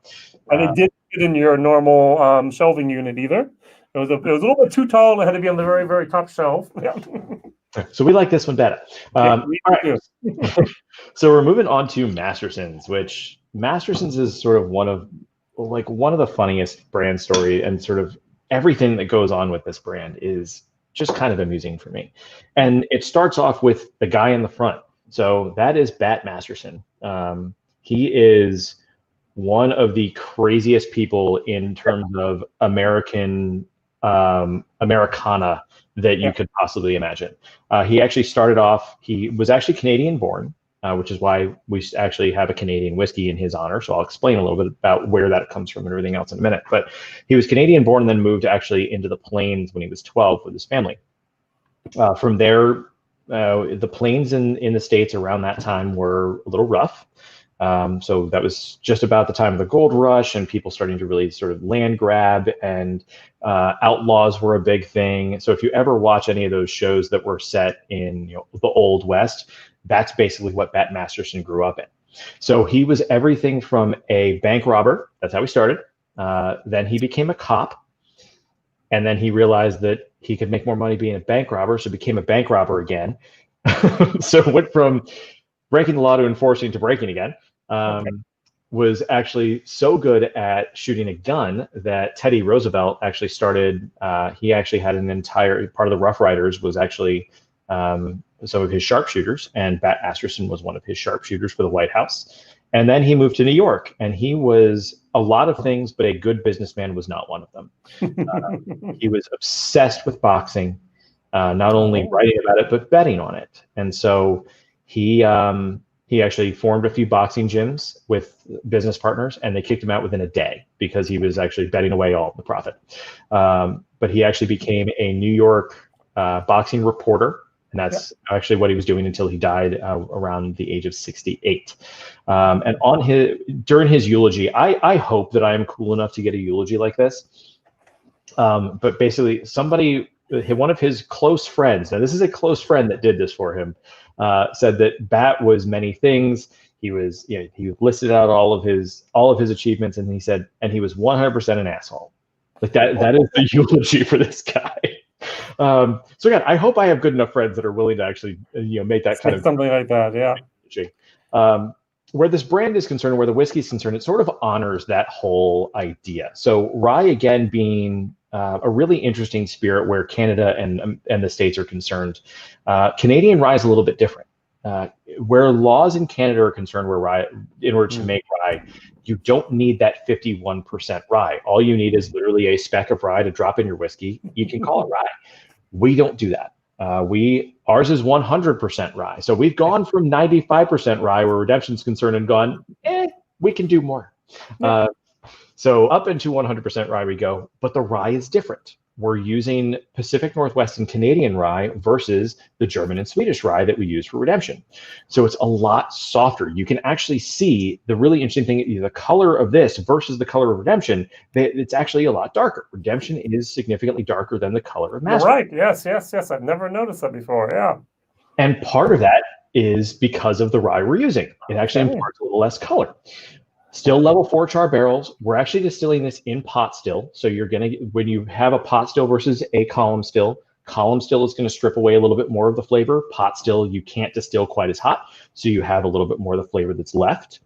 And it didn't fit in your normal shelving unit either. It was a little bit too tall. It had to be on the very, very top shelf. Yeah. So we like this one better. All right. So we're moving on to Masterson's, which Masterson's is sort of one of the funniest brand story, and sort of everything that goes on with this brand is just kind of amusing for me. And it starts off with the guy in the front. So that is Bat Masterson. He is one of the craziest people in terms of Americana that you could possibly imagine. He actually started off, he was actually Canadian born, which is why we actually have a Canadian whiskey in his honor. So I'll explain a little bit about where that comes from and everything else in a minute. But he was Canadian born and then moved actually into the Plains when he was 12 with his family. From there, the Plains in the States around that time were a little rough. So that was just about the time of the gold rush and people starting to really sort of land grab, and outlaws were a big thing. So if you ever watch any of those shows that were set in the Old West, that's basically what Bat Masterson grew up in. So he was everything from a bank robber. That's how he started. Then he became a cop. And then he realized that he could make more money being a bank robber, so became a bank robber again. So went from breaking the law to enforcing to breaking again. Was actually so good at shooting a gun that Teddy Roosevelt actually started. He actually had an entire part of the Rough Riders was actually some of his sharpshooters, and Bat Masterson was one of his sharpshooters for the White House. And then he moved to New York, and he was a lot of things, but a good businessman was not one of them. He was obsessed with boxing, not only writing about it, but betting on it. And so he actually formed a few boxing gyms with business partners, and they kicked him out within a day because he was actually betting away all of the profit. But he actually became a New York boxing reporter, and that's actually what he was doing until he died around the age of 68. And during his eulogy, I hope that I am cool enough to get a eulogy like this. But basically, one of his close friends, now this is a close friend that did this for him, said that Bat was many things. He listed out all of his achievements, and he said, and he was 100% an asshole. Like that is the eulogy for this guy. So again, I hope I have good enough friends that are willing to actually make that kind of something like that. Yeah. Where this brand is concerned, where the whiskey is concerned, it sort of honors that whole idea. So rye, again, being a really interesting spirit where Canada and the States are concerned. Canadian rye is a little bit different. Where laws in Canada are concerned, where rye, in order to make rye, you don't need that 51% rye. All you need is literally a speck of rye to drop in your whiskey. You can call it rye. We don't do that. Ours is 100% rye. So we've gone from 95% rye where redemption's concerned and gone, we can do more. So up into 100% rye we go, but the rye is different. We're using Pacific Northwest and Canadian rye versus the German and Swedish rye that we use for redemption. So it's a lot softer. You can actually see the really interesting thing, the color of this versus the color of redemption, it's actually a lot darker. Redemption is significantly darker than the color of Masterson. Right, yes. I've never noticed that before, yeah. And part of that is because of the rye we're using. It actually imparts a little less color. Still level 4 char barrels. We're actually distilling this in pot still. So you're going to, when you have a pot still versus a column still is going to strip away a little bit more of the flavor. Pot still, you can't distill quite as hot. So you have a little bit more of the flavor that's left.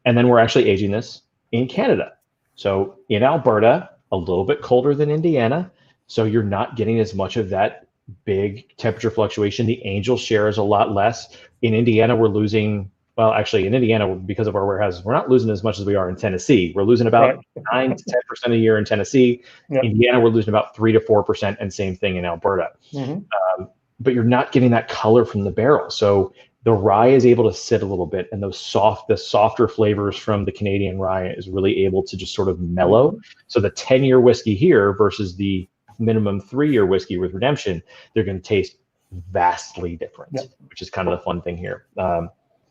And then we're actually aging this in Canada. So in Alberta, a little bit colder than Indiana. So you're not getting as much of that big temperature fluctuation. The Angel share is a lot less. In Indiana, we're losing... Well, actually, in Indiana, because of our warehouses, we're not losing as much as we are in Tennessee. We're losing about 9 to 10% a year in Tennessee. Yep. Indiana, we're losing about 3 to 4%, and same thing in Alberta. But you're not getting that color from the barrel. So the rye is able to sit a little bit, and the softer flavors from the Canadian rye is really able to just sort of mellow. So the 10-year whiskey here versus the minimum 3-year whiskey with redemption, they're going to taste vastly different, which is kind of the fun thing here.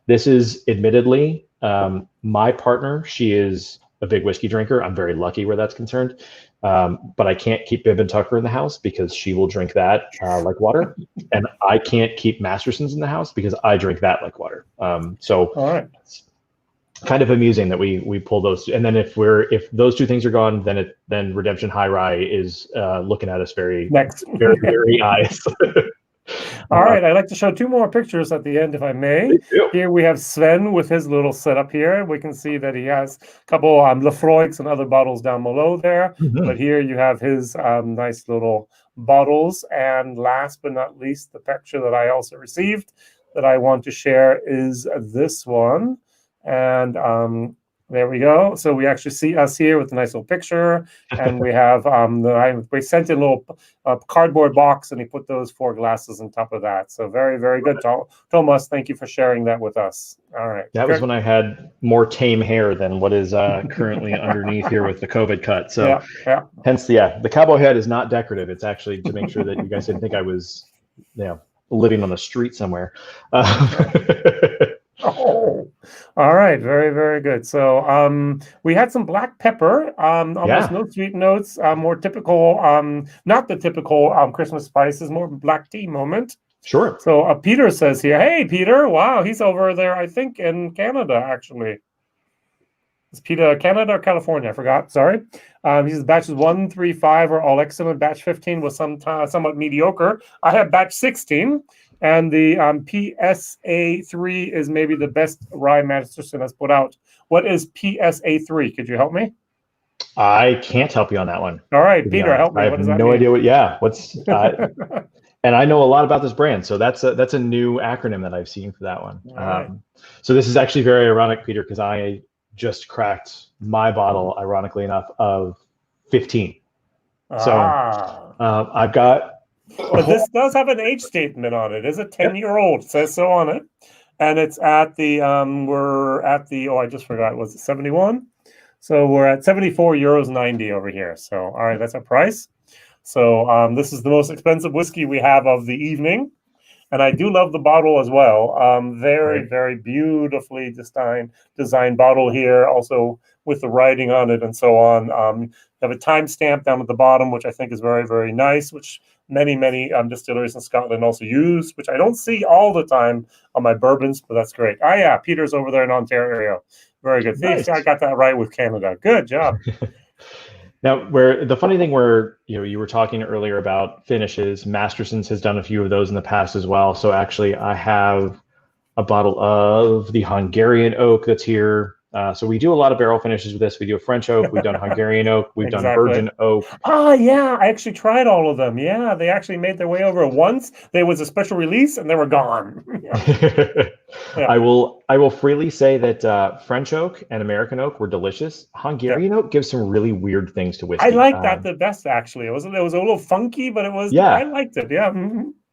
This is admittedly my partner. She is a big whiskey drinker. I'm very lucky where that's concerned. But I can't keep Bib and Tucker in the house because she will drink that like water. And I can't keep Mastersons in the house because I drink that like water. So it's kind of amusing that we pull those two. And then if those two things are gone, then Redemption High Rye is looking at us very eyes. All right, I'd like to show 2 more pictures at the end, if I may. Here we have Sven with his little setup here. We can see that he has a couple Lafroigs and other bottles down below there. But here you have his nice little bottles. And last but not least, the picture that I also received that I want to share is this one. And there we go. So we actually see us here with a nice little picture, and we have we sent in a little cardboard box, and he put those 4 glasses on top of that. So very, very good, Thomas. Thank you for sharing that with us. All right. That was when I had more tame hair than what is currently underneath here with the COVID cut. So hence the cowboy hat is not decorative. It's actually to make sure that you guys didn't think I was, living on the street somewhere. All right, very, very good. So we had some black pepper, almost no sweet notes, more typical, not the typical Christmas spices, more black tea moment. Sure. So Peter says here, hey, Peter, wow, he's over there, I think, in Canada, actually. Is Peter Canada or California? I forgot, sorry. He says batches 1, 3, 5 are all excellent. Batch 15 was somewhat mediocre. I have batch 16. And the PSA3 is maybe the best rye Masterson has put out. What is PSA3? Could you help me? I can't help you on that one. All right, Peter, help me. I have no idea what's. And I know a lot about this brand, so that's a new acronym that I've seen for that one. Right. So this is actually very ironic, Peter, because I just cracked my bottle, ironically enough, of 15. So I've got. But this does have an age statement on it. It's a 10-year-old. It says so on it. And it's at the, I just forgot, was it 71? So we're at 74 euros 90 over here. So, all right, that's our price. So this is the most expensive whiskey we have of the evening. And I do love the bottle as well. Very, very beautifully designed bottle here, also with the writing on it and so on. You have a timestamp down at the bottom, which I think is very, very nice, which many distilleries in Scotland also use, which I don't see all the time on my bourbons, but that's great. Peter's over there in Ontario. Very good. Nice. I got that right with Canada. Good job. Now, the funny thing where you were talking earlier about finishes, Masterson's has done a few of those in the past as well. So actually, I have a bottle of the Hungarian oak that's here. So we do a lot of barrel finishes with this. We do a French oak. We've done Hungarian oak. We've done virgin oak. Yeah. I actually tried all of them. Yeah. They actually made their way over once. There was a special release and they were gone. I will freely say that French oak and American oak were delicious. Hungarian oak gives some really weird things to whiskey. I liked that the best, actually. It was a little funky, but it was, I liked it. Yeah.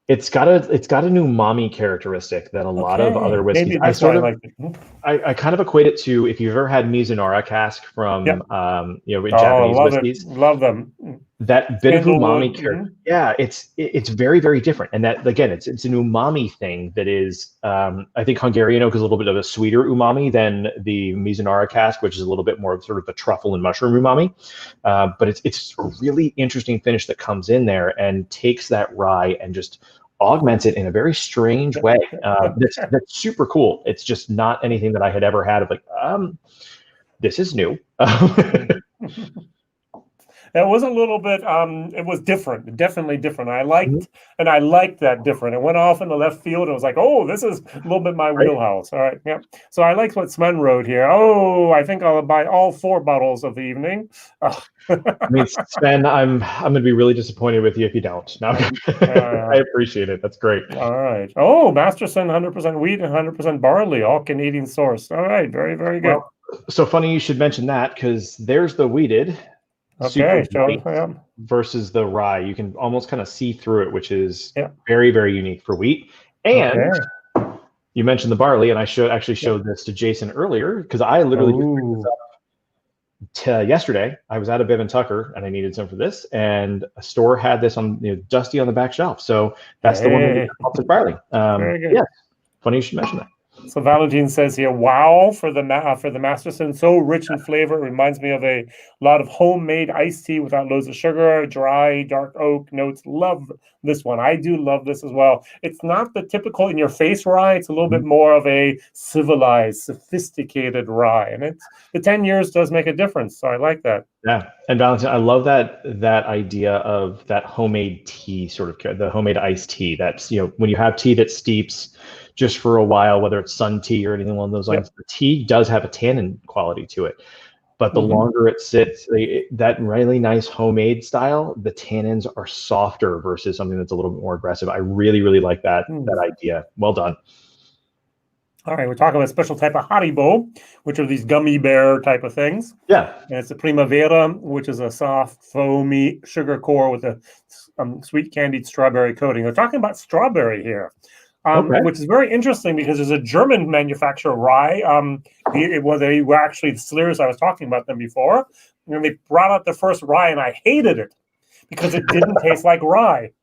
It's got an umami characteristic that a lot of other whiskeys. Maybe that's why I like it. I kind of equate it to if you've ever had Mizunara cask from Japanese love whiskeys. it. Love them. That bit of Sandalwood, umami character, yeah, it's very, very different. And that again, it's an umami thing that is I think Hungarian oak is a little bit of a sweeter umami than the Mizunara cask, which is a little bit more of sort of the truffle and mushroom umami. But it's a really interesting finish that comes in there and takes that rye and just augments it in a very strange way. That's super cool. It's just not anything that I had ever had of like, this is new. It was a little bit, it was different, definitely different. I liked that different. It went off in the left field. It was like, oh, this is a little bit my wheelhouse. All right, yeah. So I liked what Sven wrote here. Oh, I think I'll buy all 4 bottles of the evening. I mean, Sven, I'm going to be really disappointed with you if you don't. No, I appreciate it. That's great. All right. Oh, Masterson, 100% wheat and 100% barley, all Canadian sourced. All right, very, very good. Well, so funny you should mention that because there's the wheated. Okay, versus the rye. You can almost kind of see through it, which is very, very unique for wheat. And you mentioned the barley, and I actually showed this to Jason earlier because I literally just picked this up yesterday. I was at a Bib and Tucker, and I needed some for this, and a store had this on dusty on the back shelf. So that's the one with the barley. Very good. Yeah, funny you should mention that. So Valentine says here, wow, for the Masterson, so rich in flavor. It reminds me of a lot of homemade iced tea without loads of sugar, dry, dark oak notes. Love this one. I do love this as well. It's not the typical in-your-face rye. It's a little bit more of a civilized, sophisticated rye. And the 10 years does make a difference. So I like that. Yeah. And Valentine, I love that idea of that homemade tea sort of, the homemade iced tea. That's, when you have tea that steeps just for a while, whether it's sun tea or anything along those lines, the tea does have a tannin quality to it. But the longer it sits, that really nice homemade style, the tannins are softer versus something that's a little bit more aggressive. I really, really like that idea. Well done. All right, we're talking about a special type of Haribo, which are these gummy bear type of things. Yeah. And it's a Primavera, which is a soft, foamy sugar core with a sweet candied strawberry coating. We're talking about strawberry here. Which is very interesting because there's a German manufacturer, Rye. They were actually distillers. I was talking about them before. And they brought out the first rye, and I hated it because it didn't taste like rye.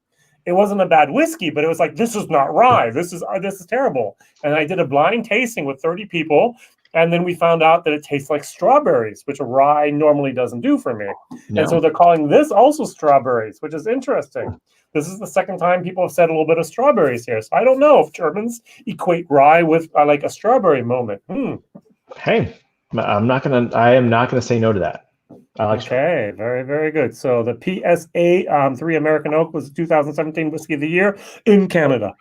It wasn't a bad whiskey, but it was like, this is not rye. This is terrible. And I did a blind tasting with 30 people, and then we found out that it tastes like strawberries, which a rye normally doesn't do for me. No. And so they're calling this also strawberries, which is interesting. This is the second time people have said a little bit of strawberries here. So I don't know if Germans equate rye with like a strawberry moment. Hey, I am not gonna say no to that. Okay, very, very good. So the PSA 3 American Oak was 2017 Whiskey of the Year in Canada.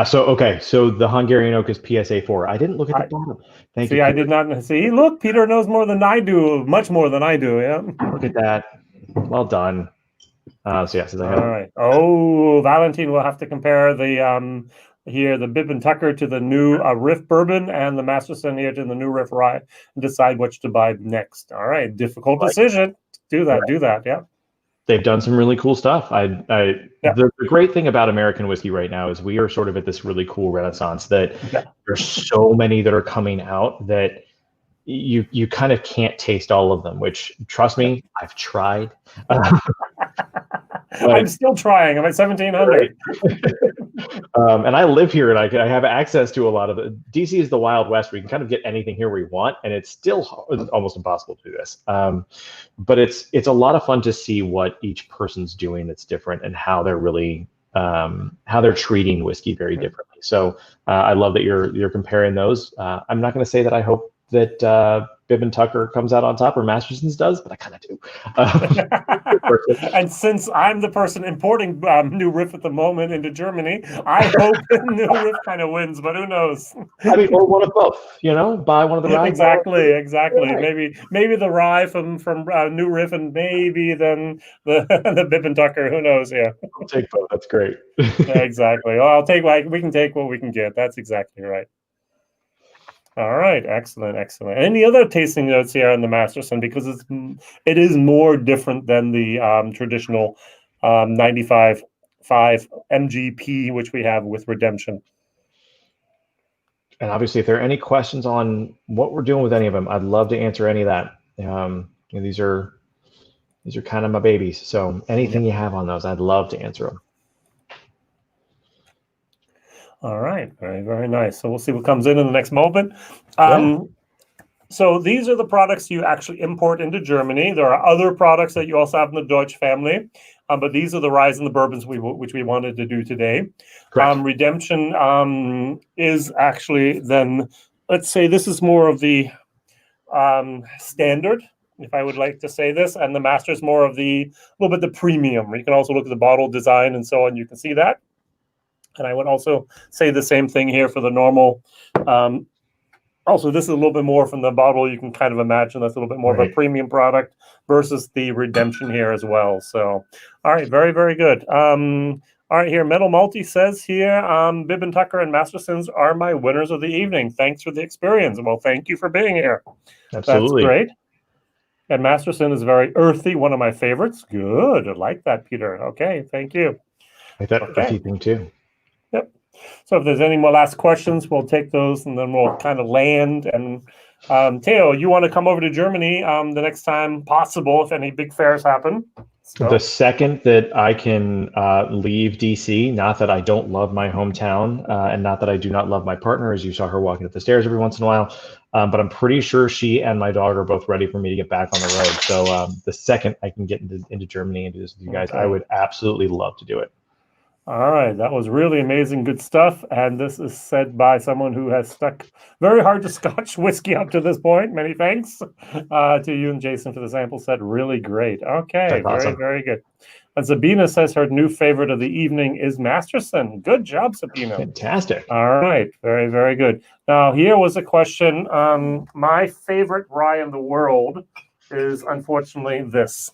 So the Hungarian Oak is PSA 4. I didn't look at the bottom. Thank you. I did not see. Look, Peter knows more than I do, much more than I do. Yeah. Look at that. Well done. All right. Oh, Valentine will have to compare the the Bib and Tucker to the new Riff Bourbon and the Masterson here to the new Riff Rye and decide which to buy next. All right. Difficult decision. Do that. Yeah. They've done some really cool stuff. The great thing about American whiskey right now is we are sort of at this really cool renaissance that there's so many that are coming out that you kind of can't taste all of them, which, trust me, I've tried. I'm still trying. I'm at 1,700. And I live here, and I have access to a lot of it. DC is the Wild West, where you can kind of get anything here we want, and it's still almost impossible to do this. But it's a lot of fun to see what each person's doing that's different and how they're really how they're treating whiskey very differently. So I love that you're comparing those. I'm not going to say that I hope that Bib and Tucker comes out on top or Masterson's does, but I kind of do. And since I'm the person importing New Riff at the moment into Germany, I hope New Riff kind of wins, but who knows? I mean, or one of both, buy one of the rye. Exactly. Right. Maybe the rye from New Riff, and maybe then the Bib and Tucker. Who knows? Yeah, I'll take both. That's great. Exactly. Well, we can take what we can get. That's exactly right. All right, excellent. Any other tasting notes here on the Masterson, because it is more different than the traditional 95 MGP, which we have with Redemption. And obviously, if there are any questions on what we're doing with any of them, I'd love to answer any of that. These are kind of my babies. So anything you have on those, I'd love to answer them. All right. Very, very nice. So we'll see what comes in the next moment. So these are the products you actually import into Germany. There are other products that you also have in the Deutsch family, but these are the ryes and the bourbons which we wanted to do today. Redemption is actually then, let's say this is more of the standard, if I would like to say this, and the Master is more of the little bit the premium. You can also look at the bottle design and so on. You can see that. And I would also say the same thing here for the normal. Also, this is a little bit more from the bottle. You can kind of imagine that's a little bit more of a premium product versus the Redemption here as well. So, all right, very, very good. All right, here, Metal Multi says here, Bib and Tucker and Mastersons are my winners of the evening. Thanks for the experience. Well, thank you for being here. Absolutely. That's great. And Masterson is very earthy, one of my favorites. Good. I like that, Peter. Okay, thank you. I like that earthy thing too. Yep. So if there's any more last questions, we'll take those and then we'll kind of land. And Theo, you want to come over to Germany the next time possible if any big fairs happen? So. The second that I can leave DC, not that I don't love my hometown and not that I do not love my partner, as you saw her walking up the stairs every once in a while, but I'm pretty sure she and my dog are both ready for me to get back on the road. So the second I can get into Germany and do this with you guys, I would absolutely love to do it. All right, that was really amazing, good stuff. And this is said by someone who has stuck very hard to Scotch whiskey up to this point. Many thanks to you and Jason for the sample set. Really great. Okay, that's very, awesome. Very good. And Sabina says her new favorite of the evening is Masterson. Good job, Sabina. Fantastic. All right, very, very good. Now, here was a question. My favorite rye in the world is unfortunately this.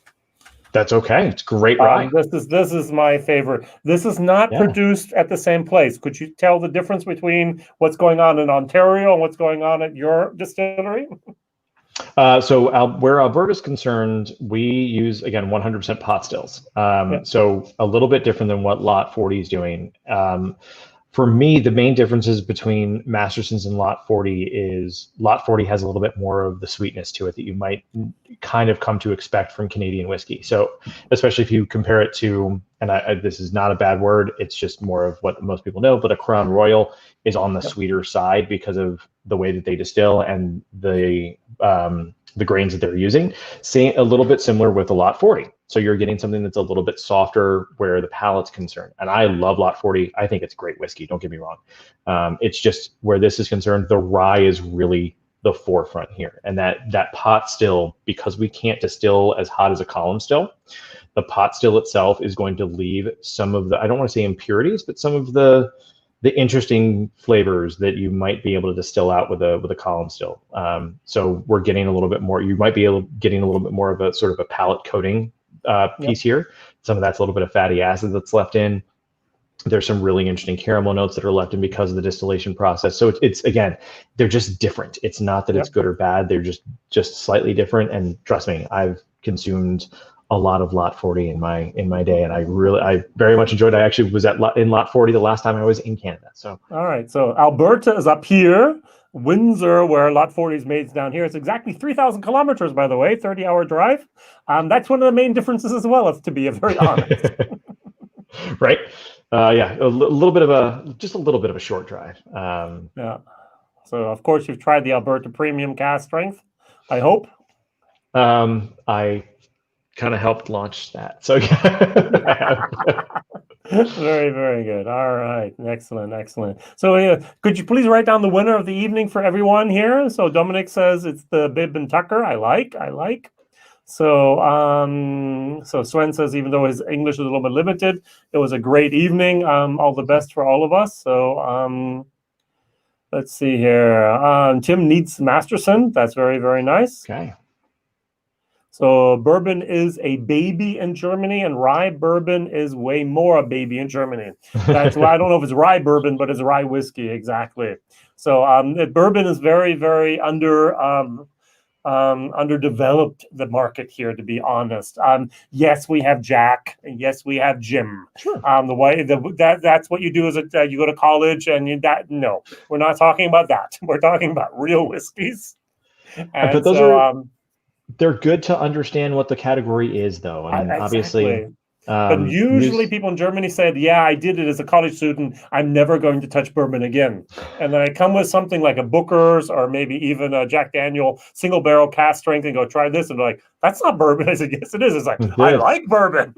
That's okay. It's great rye. This is my favorite. This is not produced at the same place. Could you tell the difference between what's going on in Ontario and what's going on at your distillery? So where Alberta is concerned, we use, again, 100% pot stills. So a little bit different than what Lot 40 is doing. For me, the main differences between Masterson's and Lot 40 is Lot 40 has a little bit more of the sweetness to it that you might kind of come to expect from Canadian whiskey. So especially if you compare it to, and this is not a bad word, it's just more of what most people know, but a Crown Royal is on the sweeter side because of the way that they distill and the grains that they're using. Same, a little bit similar with the Lot 40. So you're getting something that's a little bit softer where the palate's concerned. And I love Lot 40. I think it's great whiskey. Don't get me wrong. It's just where this is concerned, the rye is really the forefront here. And that pot still, because we can't distill as hot as a column still, the pot still itself is going to leave some of the, I don't want to say impurities, but some of the interesting flavors that you might be able to distill out with a column still. So we're getting a little bit more, you might be getting a little bit more of a sort of a palate coating piece here. Some of that's a little bit of fatty acid that's left in. There's some really interesting caramel notes that are left in because of the distillation process. So it's again, they're just different. It's not that it's good or bad. They're just slightly different. And trust me, I've consumed a lot of Lot 40 in my day, and I very much enjoyed it. I actually was in Lot 40 the last time I was in Canada. So all right, so Alberta is up here. Windsor, where Lot 40 is made, is down here. It's exactly 3,000 kilometers, by the way, 30-hour drive. That's one of the main differences as well, to be very honest. Right. A little bit of a short drive. Yeah. So of course you've tried the Alberta Premium Cask Strength, I hope. I kind of helped launch that. So yeah. Very, very good. All right. Excellent. So could you please write down the winner of the evening for everyone here? So Dominic says it's the Bib and Tucker. I like. So so Sven says even though his English is a little bit limited, it was a great evening. All the best for all of us. So let's see here. Tim needs Masterson. That's very, very nice. Okay. So bourbon is a baby in Germany, and rye bourbon is way more a baby in Germany. That's why I don't know if it's rye bourbon, but it's rye whiskey, exactly. So bourbon is very, very under underdeveloped the market here, to be honest. Yes, we have Jack. Yes, we have Jim. Sure. That's what you do as you go to college, and no, we're not talking about that. We're talking about real whiskeys. And but those so, are they're good to understand what the category is, though. I mean, exactly. obviously. But usually people in Germany said, yeah, I did it as a college student. I'm never going to touch bourbon again. And then I come with something like a Booker's or maybe even a Jack Daniel single barrel cask strength and go, try this. And they're like, that's not bourbon. I said, yes, it is. It's like, I like bourbon.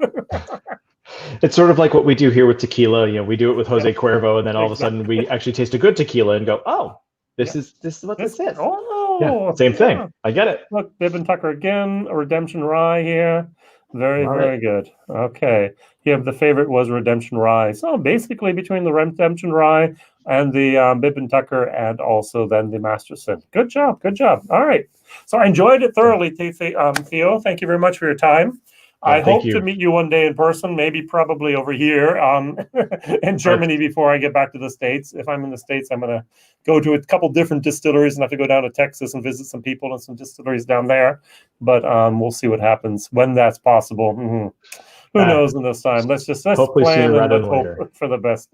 It's sort of like what we do here with tequila. You know, we do it with Jose Cuervo, and then all of a sudden we actually taste a good tequila and go, oh, this is what this is. Oh, yeah, same thing. I get it. Look, Bib and Tucker again, a Redemption Rye here. Very good. Okay. Yeah, the favorite was Redemption Rye. So basically between the Redemption Rye and the Bib and Tucker and also then the Masterson. Good job. All right. So I enjoyed it thoroughly, Theo. Thank you very much for your time. I hope to meet you one day in person, maybe probably over here in Germany before I get back to the States. If I'm in the States, I'm going to go to a couple different distilleries and have to go down to Texas and visit some people and some distilleries down there. But we'll see what happens when that's possible. Mm-hmm. Who knows in this time? Let's plan and let's hope for the best.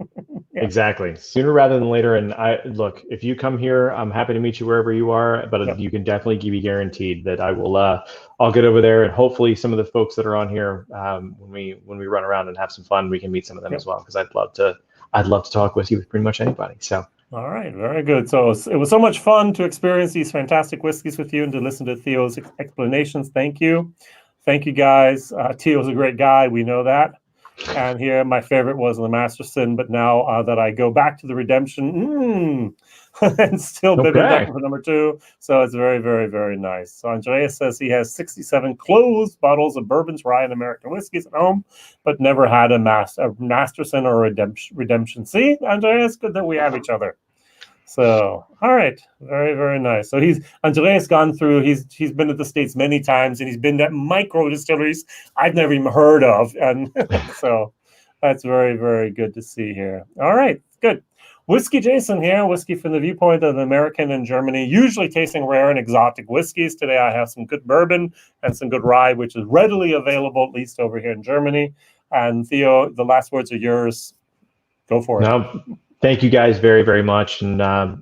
Yeah. Exactly. Sooner rather than later. And look, if you come here, I'm happy to meet you wherever you are, but you can definitely be guaranteed that I will, I'll get over there, and hopefully some of the folks that are on here, when we run around and have some fun, we can meet some of them as well. Cause I'd love to talk with you with pretty much anybody. So. All right. Very good. So it was so much fun to experience these fantastic whiskeys with you and to listen to Theo's explanations. Thank you. Thank you, guys. Theo's a great guy. We know that. And here, my favorite was the Masterson. But now that I go back to the Redemption, and still Bib and Ducker for number 2. So it's very, very, very nice. So Andreas says he has 67 closed bottles of bourbons, rye, and American whiskeys at home, but never had a Masterson or a Redemption. See, Andreas, good that we have each other. So, all right. Very, very nice. So Andreas gone through, he's been to the States many times, and he's been at micro distilleries I've never even heard of. And so that's very, very good to see here. All right. Good. WhiskyJason here, whiskey from the viewpoint of the American and Germany, usually tasting rare and exotic whiskeys. Today I have some good bourbon and some good rye, which is readily available, at least over here in Germany. And Theo, the last words are yours. Go for it. Thank you guys very, very much. And I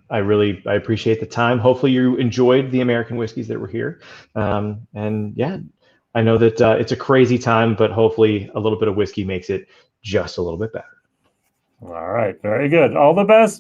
appreciate the time. Hopefully you enjoyed the American whiskeys that were here. And yeah, I know that it's a crazy time, but hopefully a little bit of whiskey makes it just a little bit better. All right. Very good. All the best.